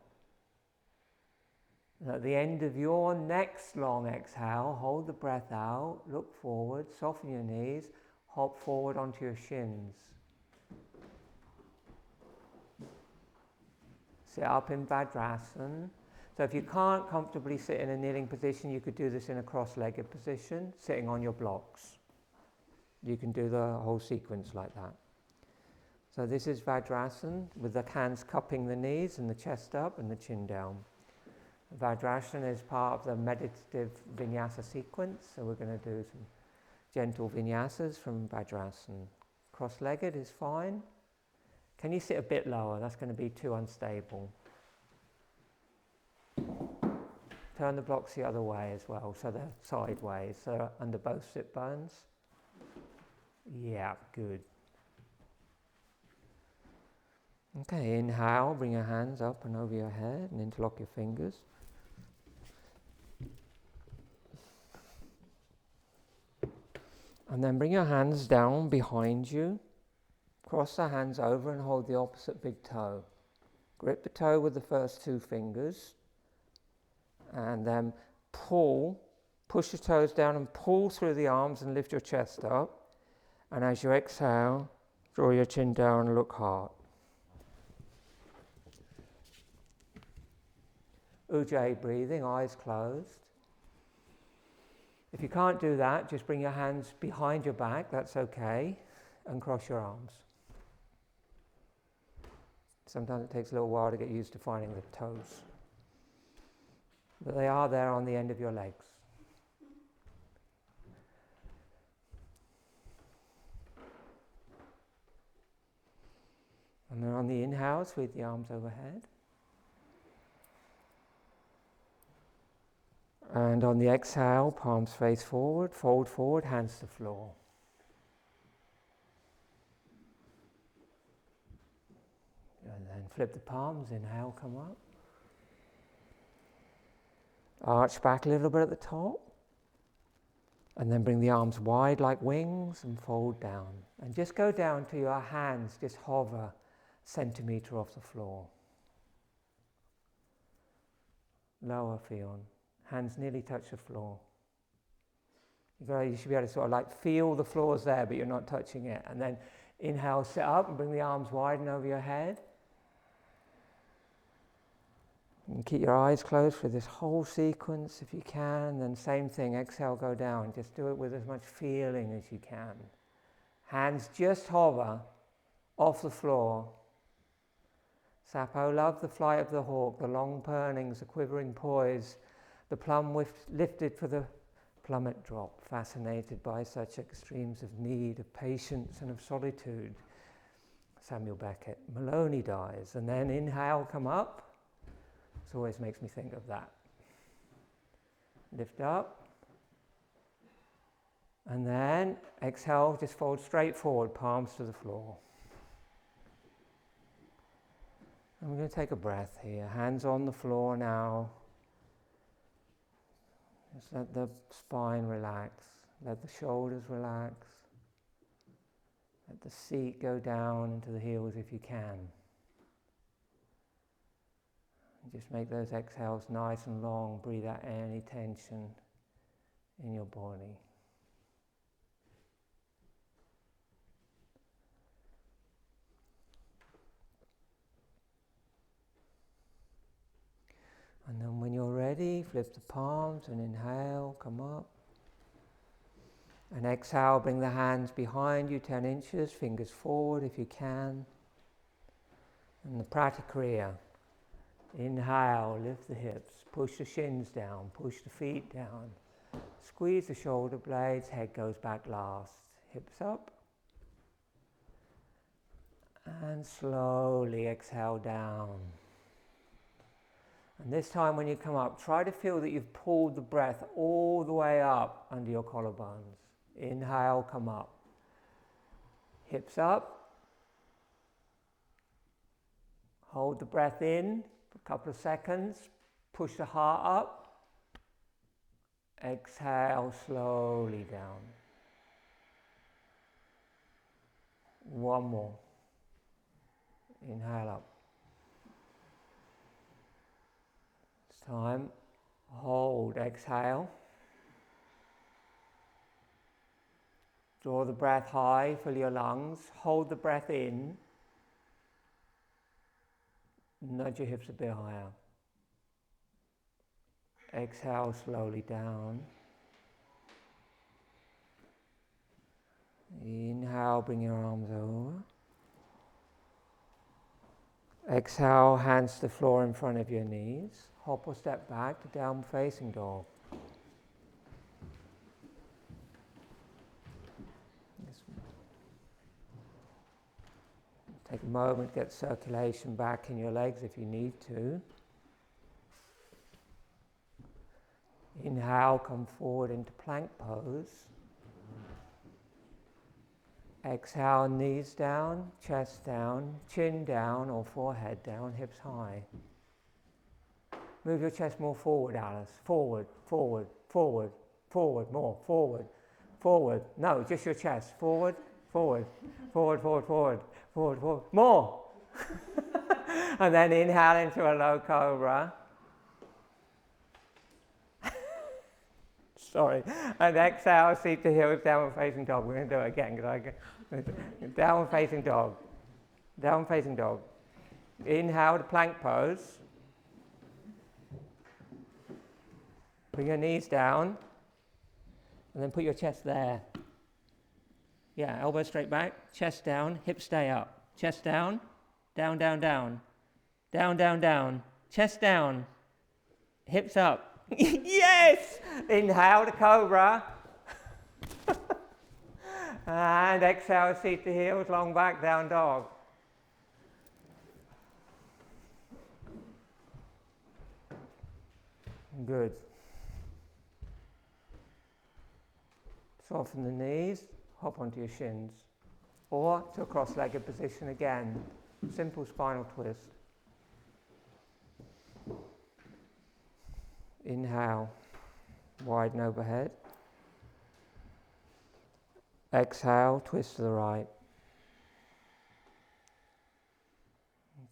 And at the end of your next long exhale, hold the breath out, look forward, soften your knees, hop forward onto your shins. Sit up in Vajrasana. So if you can't comfortably sit in a kneeling position, you could do this in a cross-legged position, sitting on your blocks. You can do the whole sequence like that. So this is Vajrasana, with the hands cupping the knees and the chest up and the chin down. Vajrasana is part of the meditative Vinyasa sequence, so we're going to do some gentle Vinyasas from Vajrasana. Cross-legged is fine. Can you sit a bit lower? That's going to be too unstable. Turn the blocks the other way as well, so they're sideways, so under both sit bones. Yeah, good. Okay, inhale, bring your hands up and over your head and interlock your fingers. And then bring your hands down behind you. Cross the hands over and hold the opposite big toe. Grip the toe with the first 2 fingers. And then push the toes down and pull through the arms and lift your chest up. And as you exhale, draw your chin down and look hard. Ujjayi breathing, eyes closed. If you can't do that, just bring your hands behind your back, that's okay, and cross your arms. Sometimes it takes a little while to get used to finding the toes. But they are there on the end of your legs. And then on the inhale, sweep the arms overhead. And on the exhale, palms face forward, fold forward, hands to floor. And then flip the palms, inhale, come up. Arch back a little bit at the top. And then bring the arms wide like wings and fold down. And just go down to your hands, just hover a centimetre off the floor. Lower feel. Hands nearly touch the floor. You should be able to sort of like feel the floors there, but you're not touching it. And then inhale, sit up and bring the arms wide and over your head. And keep your eyes closed for this whole sequence if you can. Then same thing, exhale, go down. Just do it with as much feeling as you can. Hands just hover off the floor. Sapo, love the flight of the hawk, the long purnings, the quivering poise, the plum lifted for the plummet drop, fascinated by such extremes of need, of patience and of solitude. Samuel Beckett. Maloney dies. And then inhale, come up. This always makes me think of that. Lift up. And then exhale, just fold straight forward, palms to the floor. And we're going to take a breath here. Hands on the floor now. Just let the spine relax. Let the shoulders relax. Let the seat go down into the heels if you can. And just make those exhales nice and long. Breathe out any tension in your body. And then when you're ready, flip the palms and inhale, come up. And exhale, bring the hands behind you 10 inches, fingers forward if you can. And the pratikriya. Inhale, lift the hips, push the shins down, push the feet down. Squeeze the shoulder blades, head goes back last. Hips up. And slowly exhale down. And this time when you come up, try to feel that you've pulled the breath all the way up under your collarbones. Inhale, come up. Hips up. Hold the breath in for a couple of seconds. Push the heart up. Exhale slowly down. One more. Inhale up. This time, hold, exhale. Draw the breath high, fill your lungs. Hold the breath in. Nudge your hips a bit higher. Exhale slowly down. Inhale, bring your arms over. Exhale, hands to the floor in front of your knees. Hop or step back to down facing dog. Take a moment, get circulation back in your legs if you need to. Inhale, come forward into plank pose. Exhale, knees down, chest down, chin down or forehead down, hips high. Move your chest more forward, Alice. Forward, forward, forward, forward, more, forward, forward. No, just your chest. Forward, forward, forward, forward, forward, forward, forward. More. And then inhale into a low cobra. Sorry. And exhale, seat to heels, downward facing dog. We're going to do it again. Downward facing dog. Downward facing dog. Inhale to plank pose. Bring your knees down. And then put your chest there. Yeah, elbows straight back. Chest down. Hips stay up. Chest down. Down, down, down. Down, down, down. Chest down. Hips up. Yes! Inhale to cobra. And exhale, seat to heels, long back, down dog. Good. Soften the knees, hop onto your shins. Or to a cross-legged position again. Simple spinal twist. Inhale, widen overhead. Exhale, twist to the right.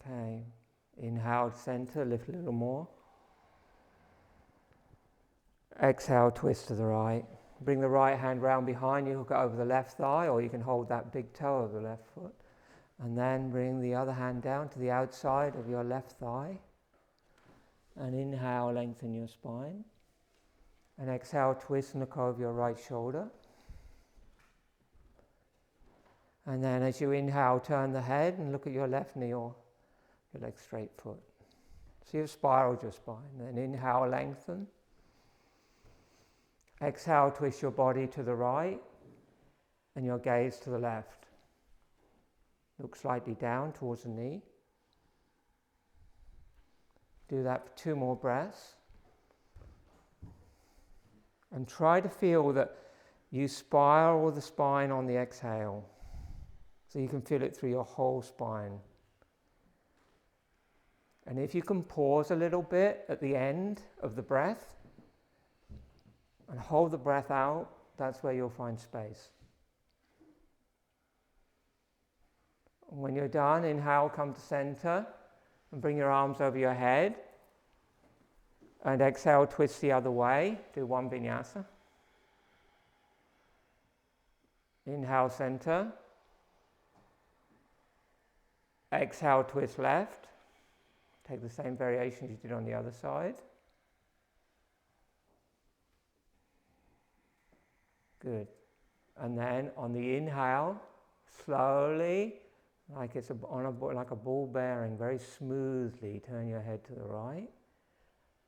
Okay, inhale, center, lift a little more. Exhale, twist to the right. Bring the right hand round behind you, hook it over the left thigh, or you can hold that big toe of the left foot. And then bring the other hand down to the outside of your left thigh. And inhale, lengthen your spine. And exhale, twist and look over your right shoulder. And then as you inhale, turn the head and look at your left knee or your leg straight foot. So you've spiraled your spine. Then inhale, lengthen. Exhale, twist your body to the right and your gaze to the left. Look slightly down towards the knee. Do that for 2 more breaths. And try to feel that you spiral the spine on the exhale. So you can feel it through your whole spine. And if you can pause a little bit at the end of the breath and hold the breath out, that's where you'll find space. And when you're done, inhale, come to center and bring your arms over your head. And exhale, twist the other way. Do 1 vinyasa. Inhale, center. Exhale, twist left. Take the same variations you did on the other side. Good. And then on the inhale, slowly, like it's like a ball bearing, very smoothly, turn your head to the right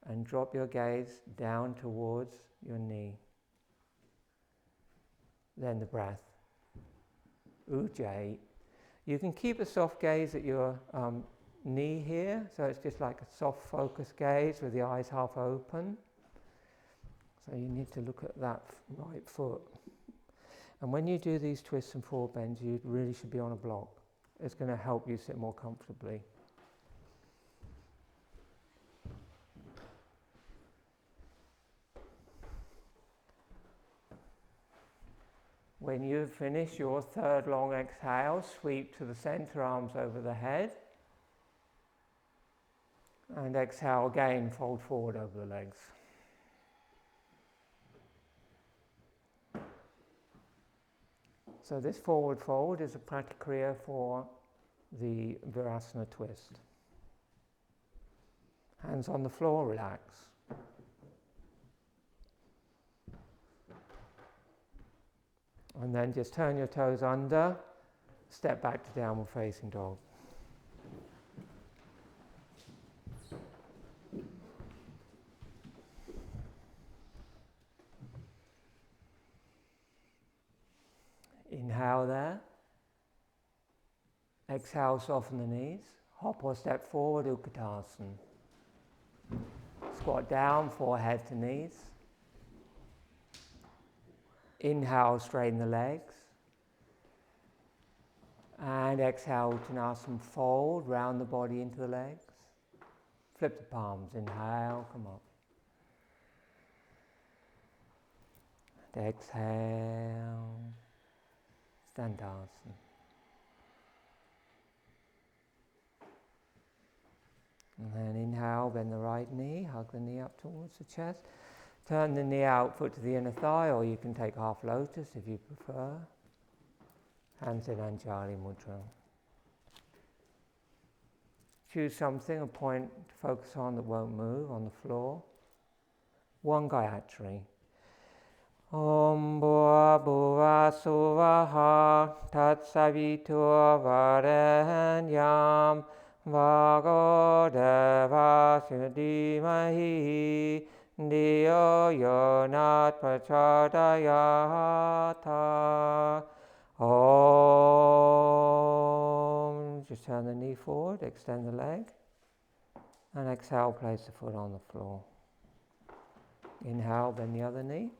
and drop your gaze down towards your knee. Then the breath. Ujjayi. You can keep a soft gaze at your knee here, so it's just like a soft focus gaze with the eyes half open. So you need to look at that right foot. And when you do these twists and forward bends, you really should be on a block. It's going to help you sit more comfortably. When you finish your 3rd long exhale, sweep to the center, arms over the head. And exhale again, fold forward over the legs. So this forward fold is a pratikriya for the Virasana twist. Hands on the floor, relax. And then just turn your toes under, step back to downward facing dog. Inhale there. Exhale, soften the knees. Hop or step forward, Utkatasana. Squat down, forehead to knees. Inhale, straighten the legs. And exhale, Uttanasana, fold, round the body into the legs. Flip the palms, inhale, come up. And exhale, Standasana. And then inhale, bend the right knee, hug the knee up towards the chest. Turn the knee out, foot to the inner thigh, or you can take half lotus if you prefer. Hands in Anjali Mudra. Choose something, a point to focus on that won't move on the floor. 1 Gayatri. Om Bhua Bhuva Suvaha Tat Savito Varenyam Vago Devasya Dhimahi Diyo Yonat Prachodayata. Om. Just turn the knee forward, extend the leg, and exhale, place the foot on the floor. Inhale, bend the other knee,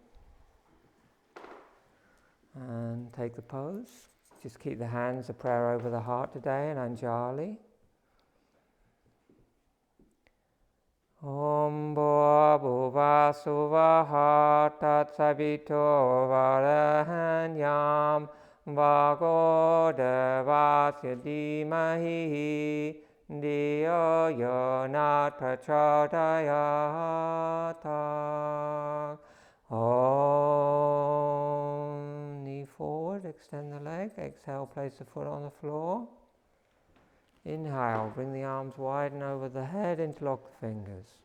and take the pose. Just keep the hands, a prayer over the heart today, and Anjali. Om Bhua Bhuva Suvaha Tat Savito Varenyam Vago Devasya Dhimahi Diyo Yonat Prachodayata. Om. Knee forward, extend the leg. Exhale, place the foot on the floor. Inhale, bring the arms wide and over the head, interlock the fingers.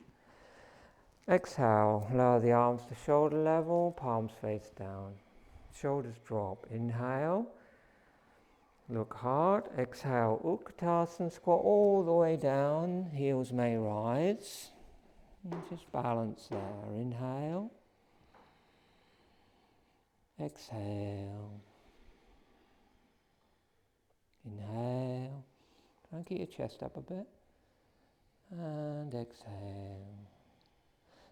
Exhale, lower the arms to shoulder level, palms face down. Shoulders drop. Inhale, look hard. Exhale, Utkatasana, squat all the way down, heels may rise. And just balance there. Inhale. Exhale. Inhale. Try and keep your chest up a bit. And exhale.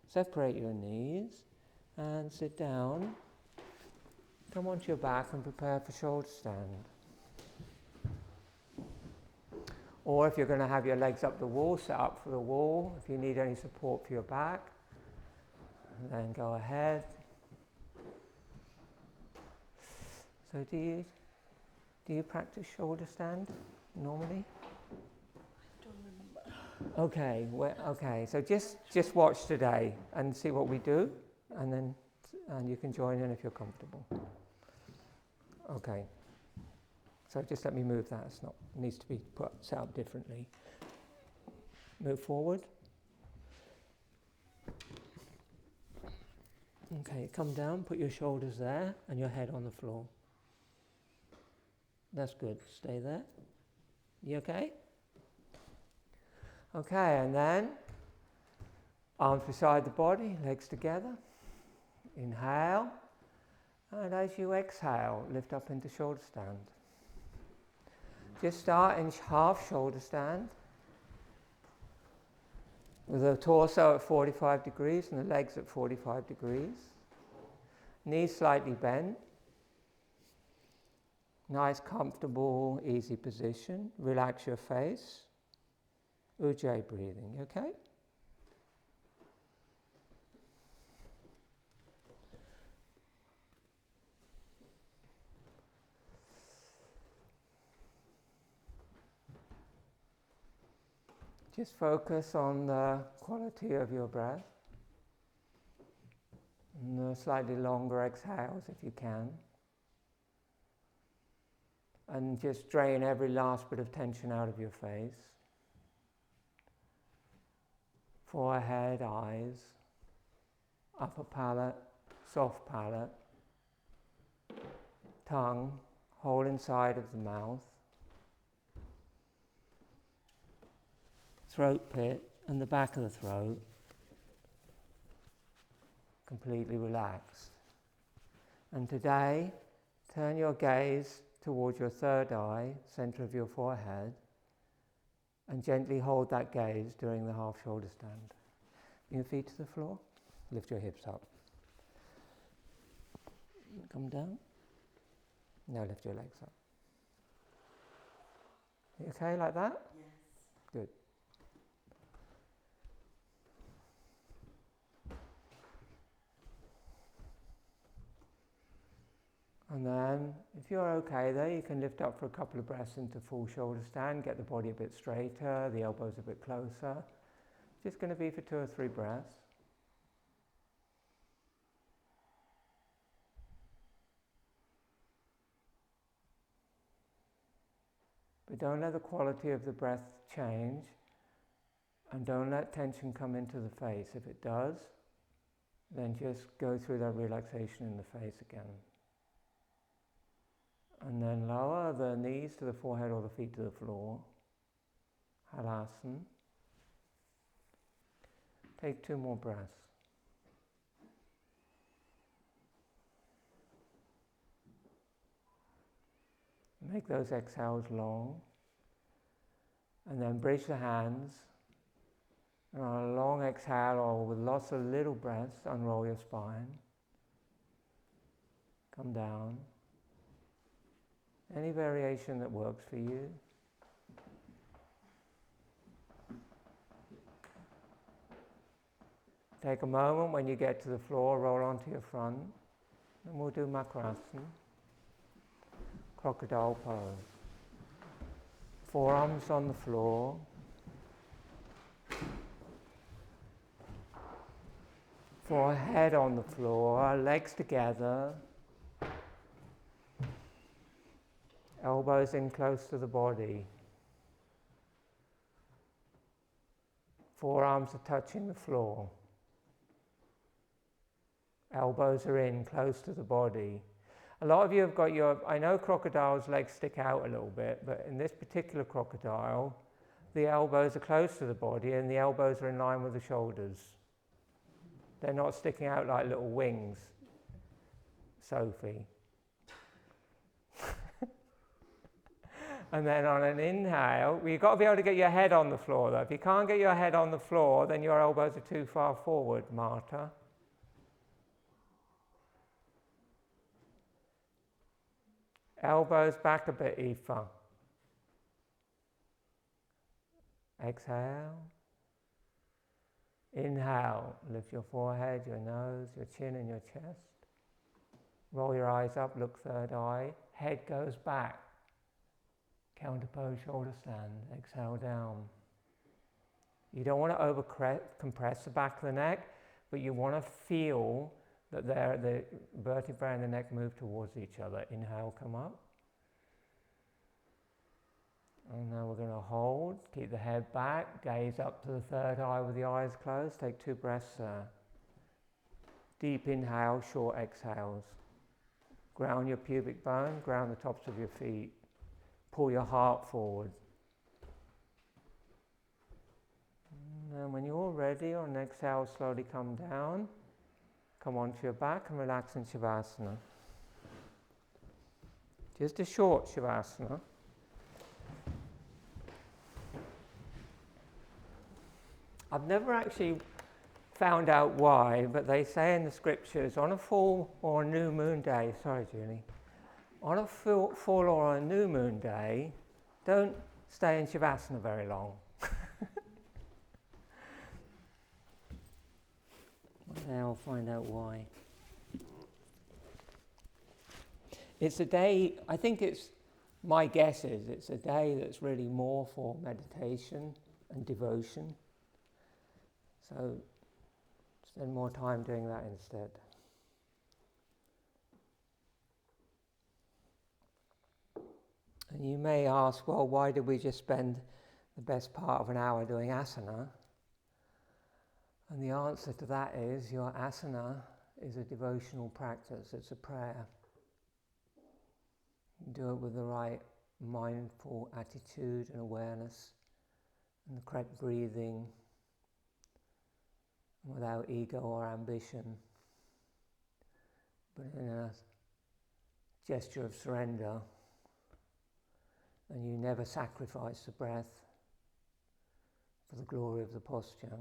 Separate your knees and sit down. Come onto your back and prepare for shoulder stand. Or if you're going to have your legs up the wall, sit up for the wall. If you need any support for your back, then go ahead. So do you practice shoulder stand normally? I don't remember. Okay, okay. So just watch today and see what we do, and you can join in if you're comfortable. Okay. So just let me move that. It needs to be set up differently. Move forward. Okay, come down, put your shoulders there and your head on the floor. That's good. Stay there. You okay? Okay, and then arms beside the body, legs together. Inhale. And as you exhale, lift up into shoulder stand. Just start in half shoulder stand with the torso at 45 degrees and the legs at 45 degrees. Knees slightly bent. Nice, comfortable, easy position. Relax your face. Ujjayi breathing, okay? Just focus on the quality of your breath. And the slightly longer exhales if you can. And just drain every last bit of tension out of your face. Forehead, eyes, upper palate, soft palate, tongue, whole inside of the mouth, throat pit and the back of the throat, completely relaxed. And today, turn your gaze towards your third eye, center of your forehead, and gently hold that gaze during the half shoulder stand. Bring your feet to the floor, lift your hips up. Come down. Now lift your legs up. You okay like that? Yes. Good. And then, if you're okay there, you can lift up for a couple of breaths into full shoulder stand, get the body a bit straighter, the elbows a bit closer. Just going to be for 2 or 3 breaths. But don't let the quality of the breath change, and don't let tension come into the face. If it does, then just go through that relaxation in the face again. And then lower the knees to the forehead or the feet to the floor. Halasana. Take 2 more breaths. Make those exhales long. And then bridge the hands. And on a long exhale or with lots of little breaths, unroll your spine. Come down. Any variation that works for you. Take a moment when you get to the floor, roll onto your front, and we'll do Makarasana, crocodile pose. Forearms on the floor. forehead on the floor, legs together, elbows in close to the body. Forearms are touching the floor. Elbows are in close to the body. A lot of you have got I know crocodiles' legs stick out a little bit, but in this particular crocodile, the elbows are close to the body and the elbows are in line with the shoulders. They're not sticking out like little wings, Sophie. And then on an inhale, you've got to be able to get your head on the floor though. If you can't get your head on the floor, then your elbows are too far forward, Marta. Elbows back a bit, Aoife. Exhale. Inhale, lift your forehead, your nose, your chin and your chest. Roll your eyes up, look third eye. Head goes back. Counter pose, shoulder stand. Exhale down. You don't want to compress the back of the neck, but you want to feel that the vertebrae and the neck move towards each other. Inhale, come up. And now we're going to hold, keep the head back, gaze up to the third eye with the eyes closed. Take 2 breaths there. Deep inhale, short exhales. Ground your pubic bone, ground the tops of your feet. Pull your heart forward. And when you're ready, on an exhale, slowly come down. Come onto your back and relax in Shavasana. Just a short Shavasana. I've never actually found out why, but they say in the scriptures, on a full or a new moon day, sorry Julie, on a full or a new moon day, don't stay in Shavasana very long. One day I'll find out why. It's a day, I think my guess is it's a day that's really more for meditation and devotion. So spend more time doing that instead. And you may ask, well, why did we just spend the best part of an hour doing asana? And the answer to that is your asana is a devotional practice, it's a prayer. You do it with the right mindful attitude and awareness and the correct breathing, without ego or ambition, but in a gesture of surrender. And you never sacrifice the breath for the glory of the posture.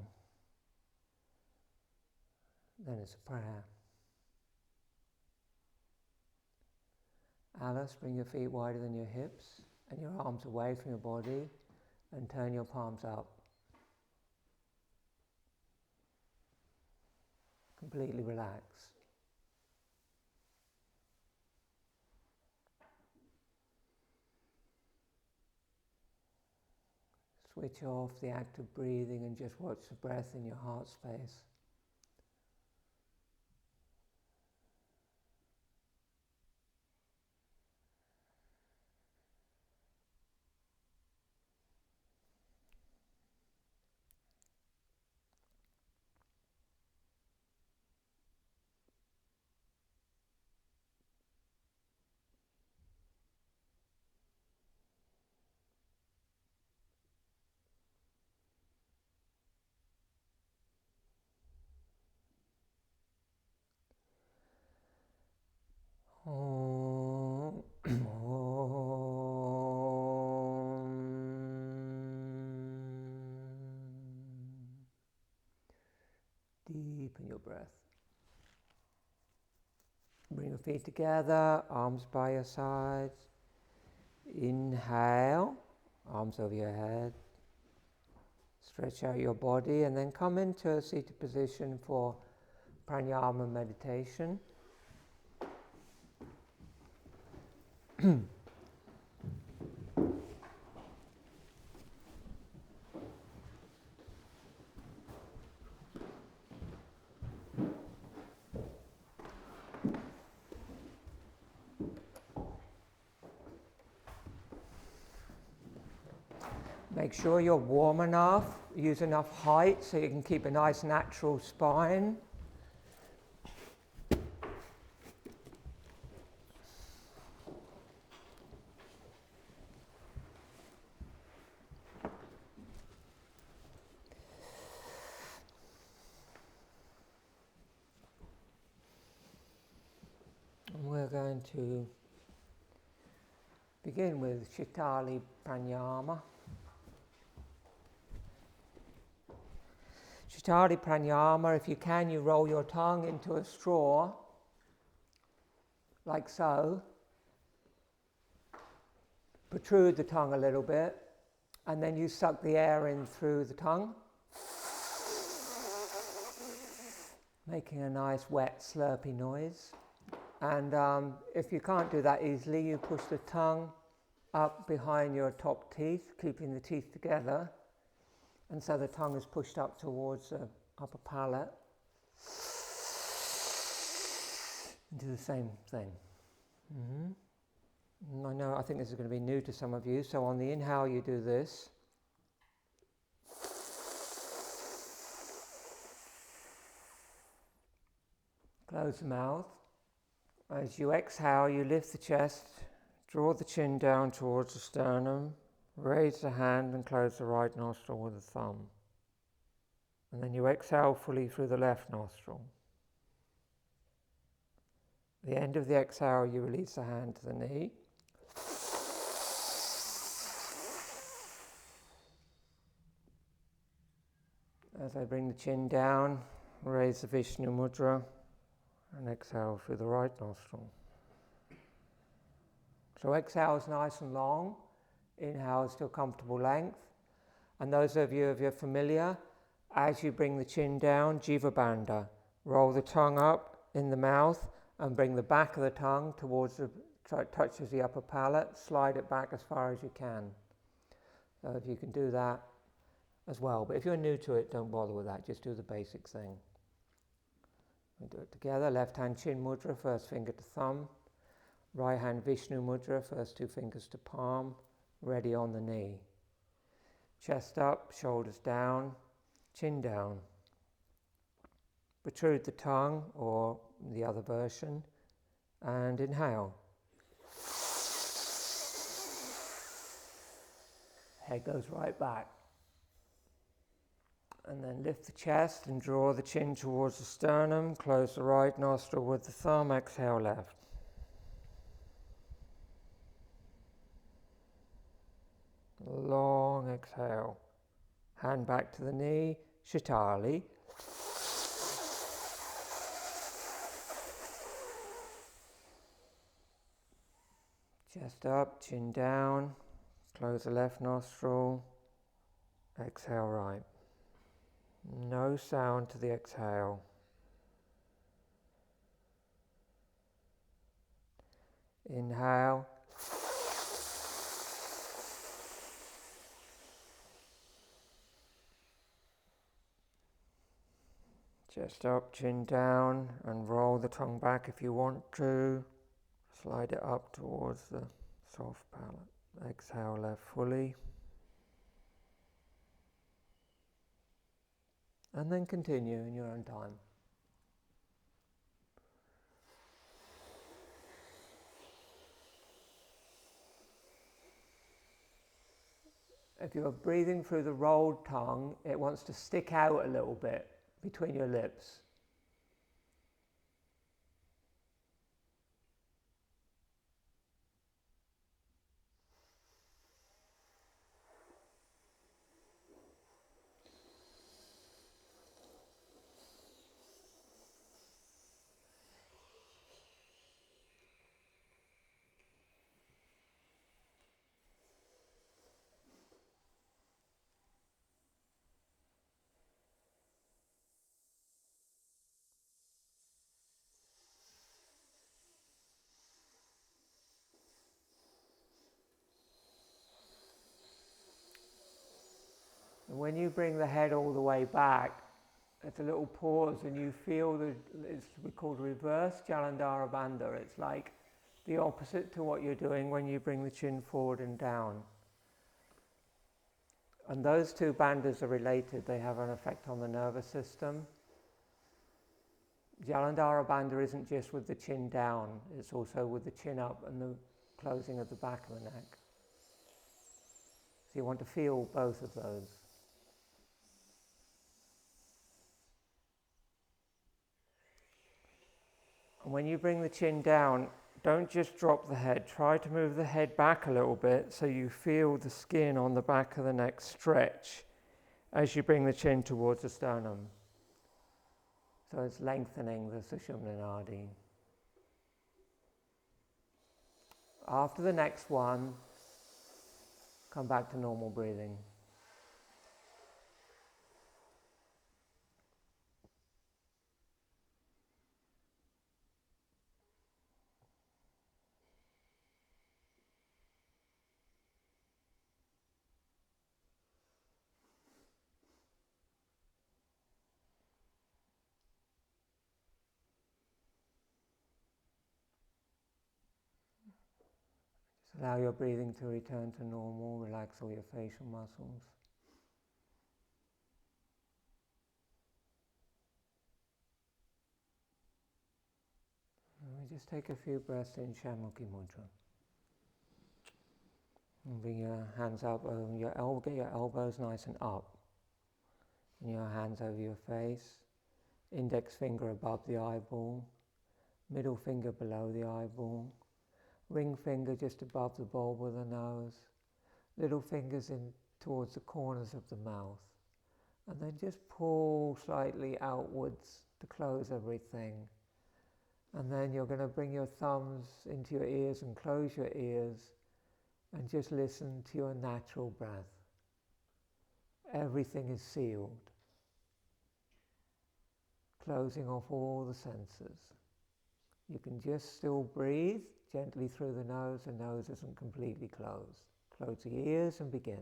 Then it's a prayer. Alice, bring your feet wider than your hips and your arms away from your body and turn your palms up. Completely relax. Switch off the act of breathing and just watch the breath in your heart space. Om. Deepen your breath. Bring your feet together, arms by your sides. Inhale, arms over your head. Stretch out your body and then come into a seated position for Pranayama meditation. Make sure you're warm enough, use enough height so you can keep a nice natural spine. And we're going to begin with Shitali Pranayama. Shitali Pranayama, if you can, you roll your tongue into a straw, like so. Protrude the tongue a little bit, and then you suck the air in through the tongue, making a nice wet slurpy noise. And if you can't do that easily, you push the tongue up behind your top teeth, keeping the teeth together, and so the tongue is pushed up towards the upper palate. And do the same thing. I think this is going to be new to some of you, so on the inhale you do this. Close the mouth. As you exhale, you lift the chest, draw the chin down towards the sternum, raise the hand and close the right nostril with the thumb. And then you exhale fully through the left nostril. At the end of the exhale, you release the hand to the knee. As I bring the chin down, raise the Vishnu Mudra and exhale through the right nostril. So exhale is nice and long, inhale is to a comfortable length. And those of you, if you're familiar, as you bring the chin down, Jiva Bandha, roll the tongue up in the mouth and bring the back of the tongue towards touches the upper palate, slide it back as far as you can. So if you can do that as well. But if you're new to it, don't bother with that, just do the basic thing. We do it together, left hand chin mudra, first finger to thumb. Right hand Vishnu Mudra, first two fingers to palm, ready on the knee. Chest up, shoulders down, chin down. Protrude the tongue, or the other version, and inhale. Head goes right back. And then lift the chest and draw the chin towards the sternum, close the right nostril with the thumb, exhale left. Long exhale. Hand back to the knee, Shitali. Chest up, chin down, close the left nostril, exhale right. No sound to the exhale. Inhale. Chest up, chin down, and roll the tongue back if you want to. Slide it up towards the soft palate. Exhale left fully. And then continue in your own time. If you're breathing through the rolled tongue, it wants to stick out a little bit between your lips. And when you bring the head all the way back, it's a little pause and you feel it's called reverse Jalandhara Bandha. It's like the opposite to what you're doing when you bring the chin forward and down. And those two bandhas are related. They have an effect on the nervous system. Jalandhara bandha isn't just with the chin down, it's also with the chin up and the closing of the back of the neck. So you want to feel both of those. And when you bring the chin down, don't just drop the head. Try to move the head back a little bit so you feel the skin on the back of the neck stretch as you bring the chin towards the sternum. So it's lengthening the Sushumna Nadi. After the next one, come back to normal breathing. Just allow your breathing to return to normal. Relax all your facial muscles. And we just take a few breaths in Shanmuki Mudra. And bring your hands up over your elbow, get your elbows nice and up. And your hands over your face. Index finger above the eyeball. Middle finger below the eyeball. Ring finger just above the bulb of the nose. Little fingers in towards the corners of the mouth. And then just pull slightly outwards to close everything. And then you're going to bring your thumbs into your ears and close your ears and just listen to your natural breath. Everything is sealed. Closing off all the senses. You can just still breathe gently through the nose isn't completely closed. Close the ears and begin.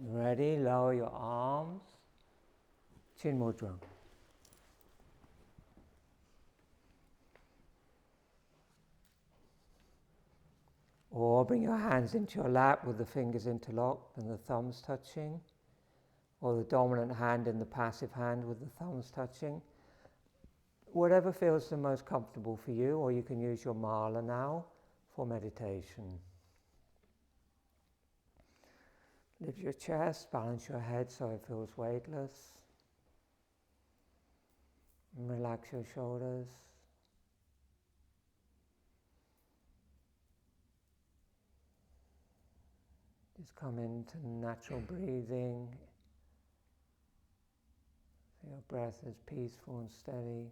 Ready? Lower your arms. Chin Mudra. Or bring your hands into your lap with the fingers interlocked and the thumbs touching. Or the dominant hand in the passive hand with the thumbs touching. Whatever feels the most comfortable for you, or you can use your mala now for meditation. Lift your chest, balance your head so it feels weightless. And relax your shoulders. Just come into natural breathing. So your breath is peaceful and steady.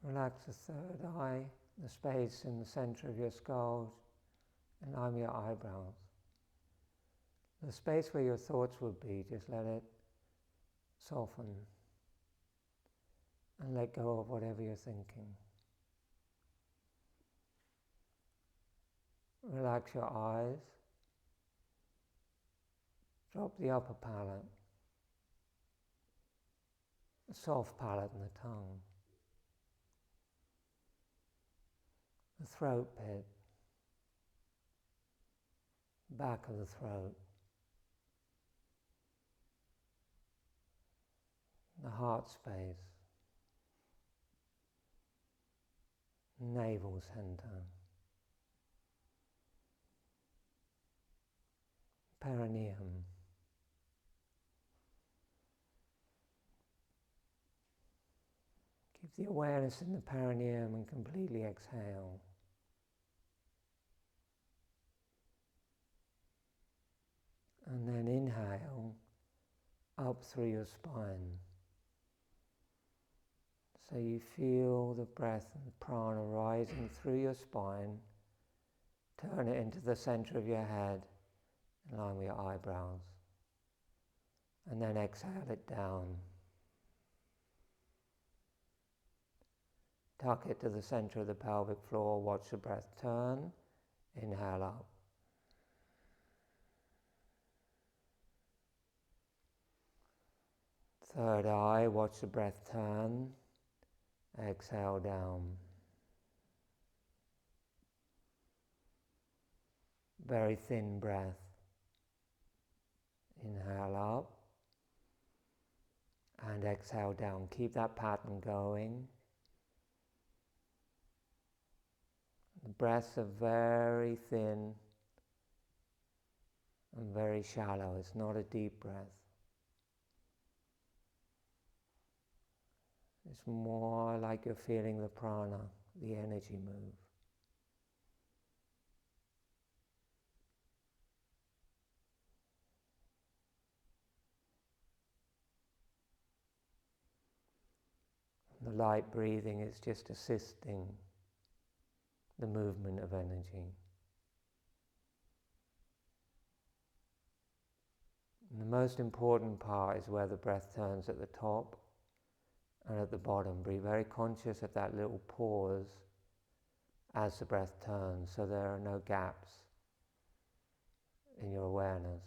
Relax the third eye, the space in the center of your skull, and under your eyebrows. The space where your thoughts would be, just let it soften and let go of whatever you're thinking. Relax your eyes. Drop the upper palate. soft palate and the tongue, the throat pit, back of the throat, the heart space, navel center, perineum, keep the awareness in the perineum and completely exhale. And then inhale up through your spine. So you feel the breath and prana rising through your spine. Turn it into the center of your head, in line with your eyebrows. And then exhale it down. Tuck it to the center of the pelvic floor. Watch the breath turn. Inhale up. Third eye, watch the breath turn. Exhale down. Very thin breath. Inhale up. And exhale down. Keep that pattern going. The breaths are very thin and very shallow. It's not a deep breath. It's more like you're feeling the prana, the energy move. The light breathing is just assisting the movement of energy. And the most important part is where the breath turns at the top and at the bottom. Be very conscious of that little pause as the breath turns, so there are no gaps in your awareness.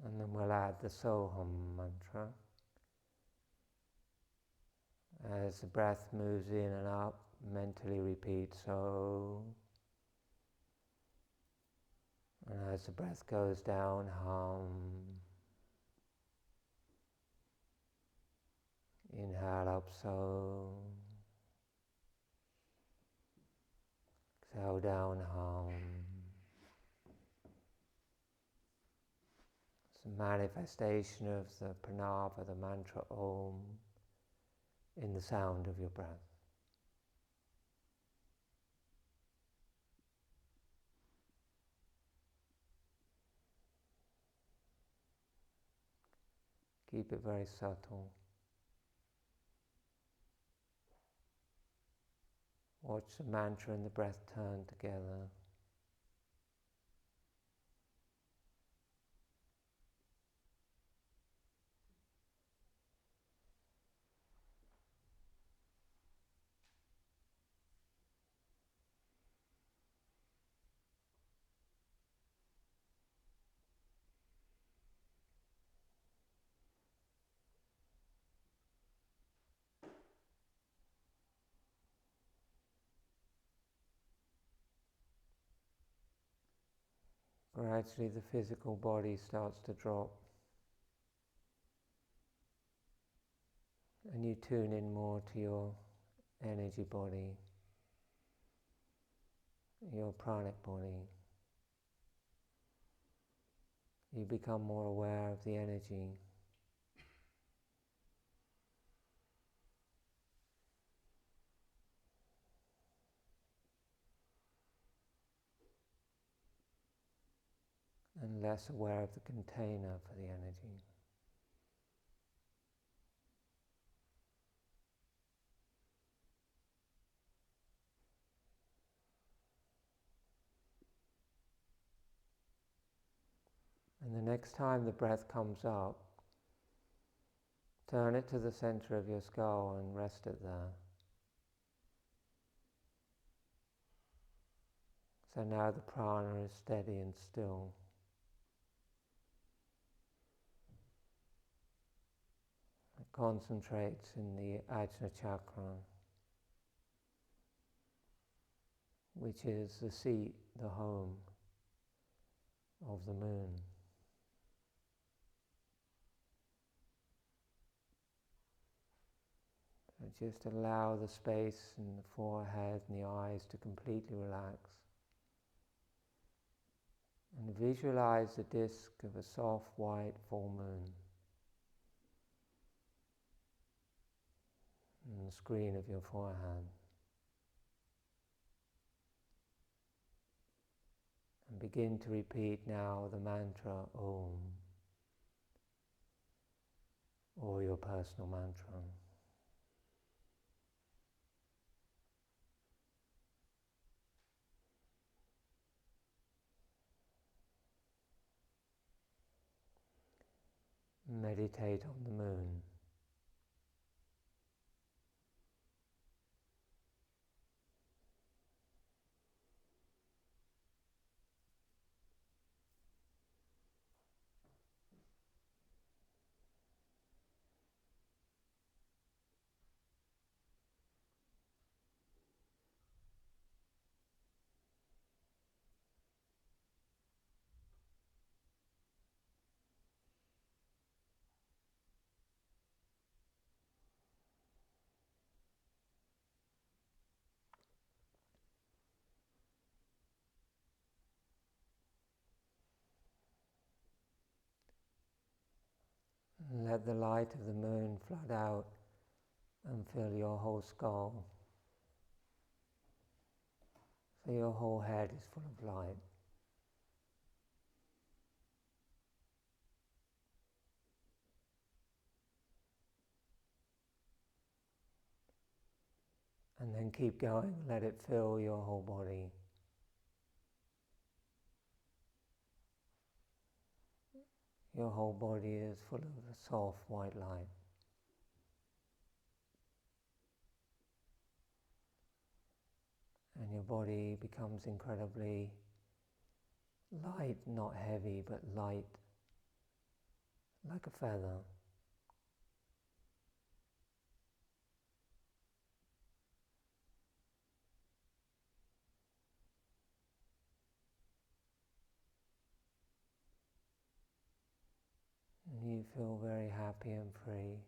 And then we'll add the Soham mantra. As the breath moves in and up, mentally repeat So. And as the breath goes down, Hum. Inhale up So. Exhale down, Hum. It's a manifestation of the pranava, the mantra Om, in the sound of your breath. Keep it very subtle. Watch the mantra and the breath turn together. Gradually the physical body starts to drop, and you tune in more to your energy body, your pranic body. You become more aware of the energy. And less aware of the container for the energy. And the next time the breath comes up, turn it to the center of your skull and rest it there. So now the prana is steady and still. It concentrates in the Ajna chakra, which is the seat, the home of the moon. So just allow the space in the forehead and the eyes to completely relax. And visualize the disk of a soft white full moon on the screen of your forehead. And begin to repeat now the mantra Om, or your personal mantra. Meditate on the moon. Let the light of the moon flood out and fill your whole skull. So your whole head is full of light. And then keep going, let it fill your whole body. Your whole body is full of a soft white light. And your body becomes incredibly light, not heavy, but light, like a feather. And you feel very happy and free.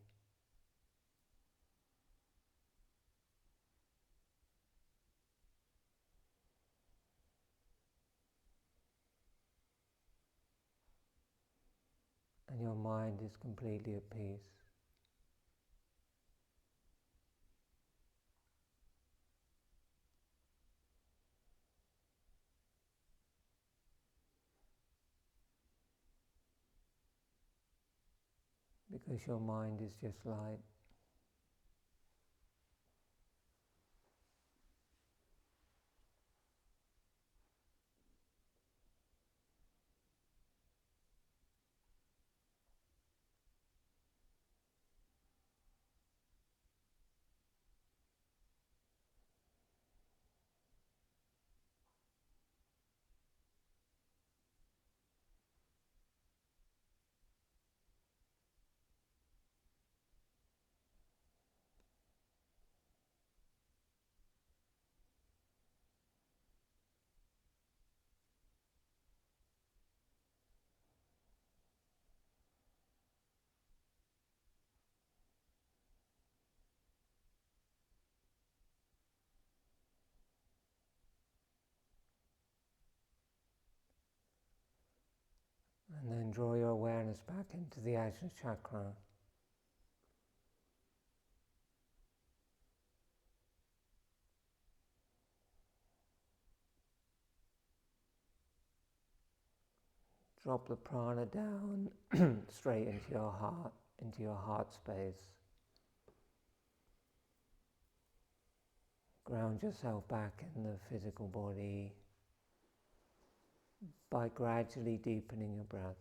And your mind is completely at peace. Because your mind is just light. And then draw your awareness back into the Ajna chakra. Drop the prana down straight into your heart space. Ground yourself back in the physical body by gradually deepening your breath.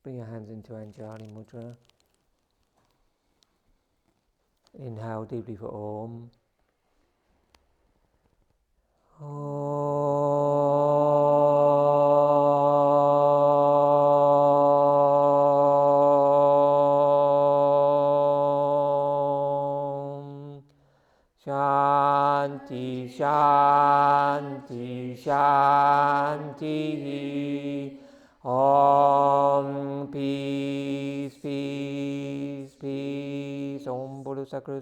Bring your hands into Anjali Mudra. Inhale deeply for Om. Om. Shanti, Shanti, Shanti. Om. Peace, peace, peace. Om Bolo Sakra.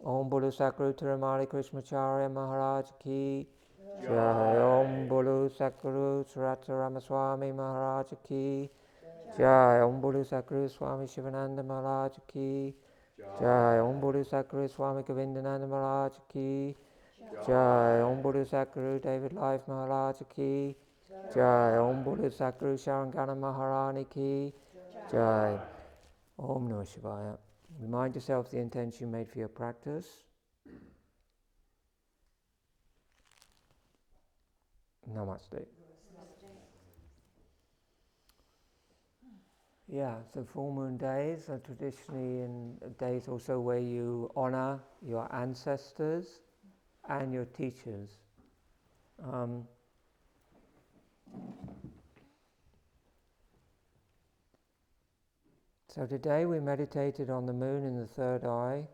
Om Bolo Sakra Tiramali Krishnamacharya Maharaj Ki. Jai. Om Bolo Sakra Sarata Ramaswamy Maharaj Ki. Jai. Om Bolo Sakra Swami Shivananda Maharaj Ki. Jai. Om Bolo Sakra Swami Govindananda Maharaj Ki. Jai. Om Bolo Sakra David Life Maharaj Ki. Jai. Om Bolo Sakra Sharangana Maharani Ki. Jai. Om Namah Shivaya. Remind yourself the intention you made for your practice. Namaste. Yeah, so full moon days are traditionally in days also where you honor your ancestors and your teachers. So today we meditated on the moon in the third eye,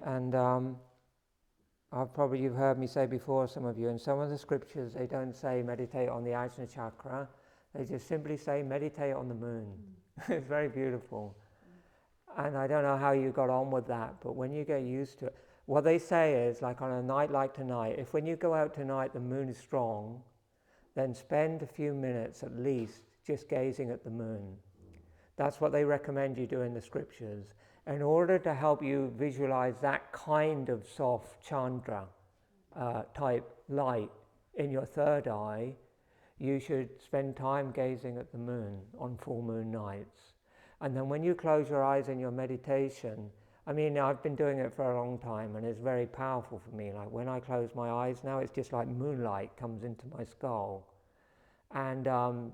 and you've heard me say before, some of you, in some of the scriptures they don't say meditate on the Asana chakra, they just simply say meditate on the moon. It's very beautiful. And I don't know how you got on with that, but when you get used to it, what they say is, like on a night like tonight, if when you go out tonight the moon is strong, then spend a few minutes at least just gazing at the moon. That's what they recommend you do in the scriptures. In order to help you visualize that kind of soft Chandra type light in your third eye, you should spend time gazing at the moon on full moon nights. And then when you close your eyes in your meditation, I mean, I've been doing it for a long time and it's very powerful for me. Like when I close my eyes now, it's just like moonlight comes into my skull. And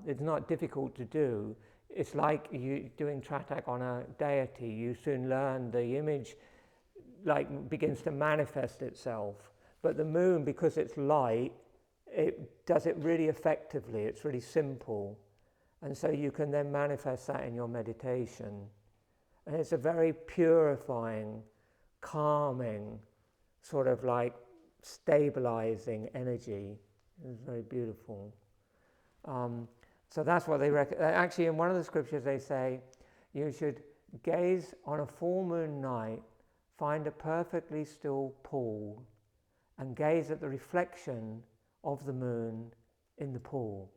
it's not difficult to do. It's like you doing tratak on a deity. You soon learn the image like begins to manifest itself. But the moon, because it's light, it does it really effectively. It's really simple. And so you can then manifest that in your meditation. And it's a very purifying, calming, sort of like stabilizing energy. It's very beautiful. So that's what they recommend. Actually, in one of the scriptures they say, you should gaze on a full moon night, find a perfectly still pool, and gaze at the reflection of the moon in the pool.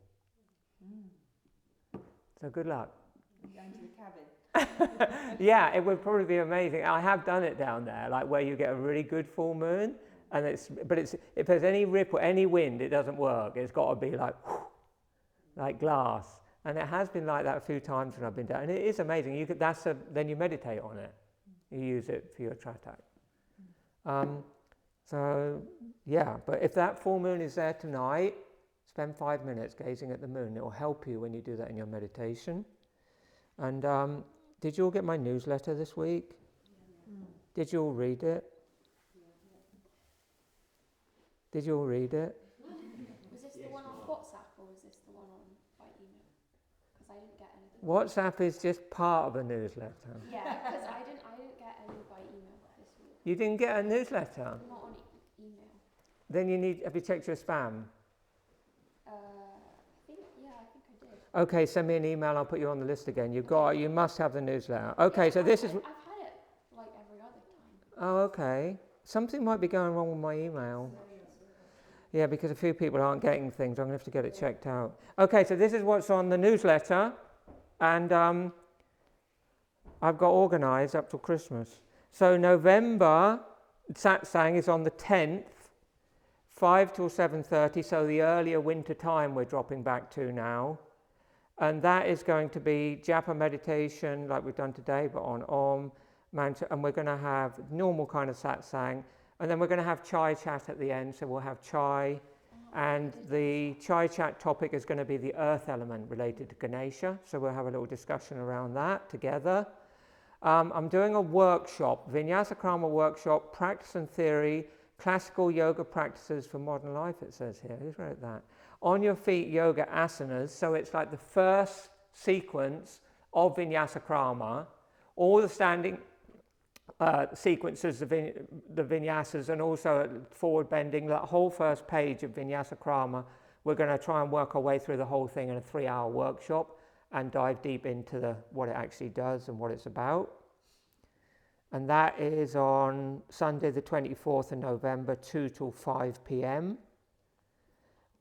So good luck. Going to the cabin. Yeah, it would probably be amazing. I have done it down there, like where you get a really good full moon, and if there's any ripple, any wind, it doesn't work. It's got to be like glass, and it has been like that a few times when I've been down, and it is amazing. Then you meditate on it. You use it for your tratak. So yeah, but if that full moon is there tonight, spend 5 minutes gazing at the moon. It will help you when you do that in your meditation. And did you all get my newsletter this week? Yeah. Did you all read it? Did you all read it? Was this the one on WhatsApp or was this the one on by email? Because I didn't get anything. WhatsApp is just part of a newsletter. Yeah, because I didn't get any by email this week. You didn't get a newsletter? Not on email. Then have you checked your spam? I think I did. Okay, send me an email, I'll put you on the list again. You must have the newsletter. Okay, yeah, so this is... I've had it like every other time. Oh, okay. Something might be going wrong with my email. Yeah, because a few people aren't getting things. I'm going to have to get it checked out. Okay, so this is what's on the newsletter. And I've got organised up till Christmas. So November, satsang is on the 10th, 5 till 7:30, so the earlier winter time we're dropping back to now. And that is going to be japa meditation like we've done today, but on Om, mantra, and we're going to have normal kind of satsang. And then we're going to have chai chat at the end, so we'll have chai And the Chai Chat topic is going to be the earth element related to Ganesha. So we'll have a little discussion around that together. I'm doing a workshop, Vinyasa Krama workshop, practice and theory, classical yoga practices for modern life, it says here. Who's wrote that? On your feet yoga asanas. So it's like the first sequence of Vinyasa Krama, all the standing sequences of the Vinyasas, and also forward bending, that whole first page of Vinyasa Krama. We're going to try and work our way through the whole thing in a 3-hour workshop and dive deep into what it actually does and what it's about. And that is on Sunday the 24th of November, 2 till 5 p.m.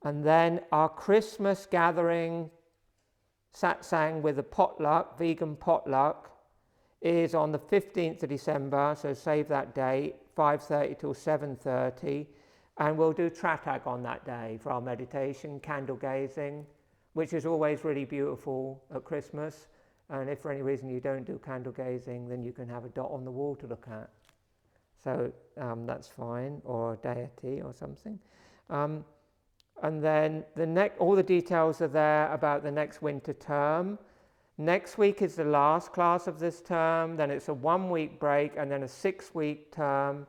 And then our Christmas gathering, satsang with a potluck, vegan potluck, is on the 15th of December, so save that date, 5:30 till 7:30. And we'll do Tratak on that day for our meditation, candle gazing, which is always really beautiful at Christmas. And if for any reason you don't do candle gazing, then you can have a dot on the wall to look at. So that's fine, or a deity or something. And then all the details are there about the next winter term. Next week is the last class of this term, then it's a 1-week break, and then a 6-week term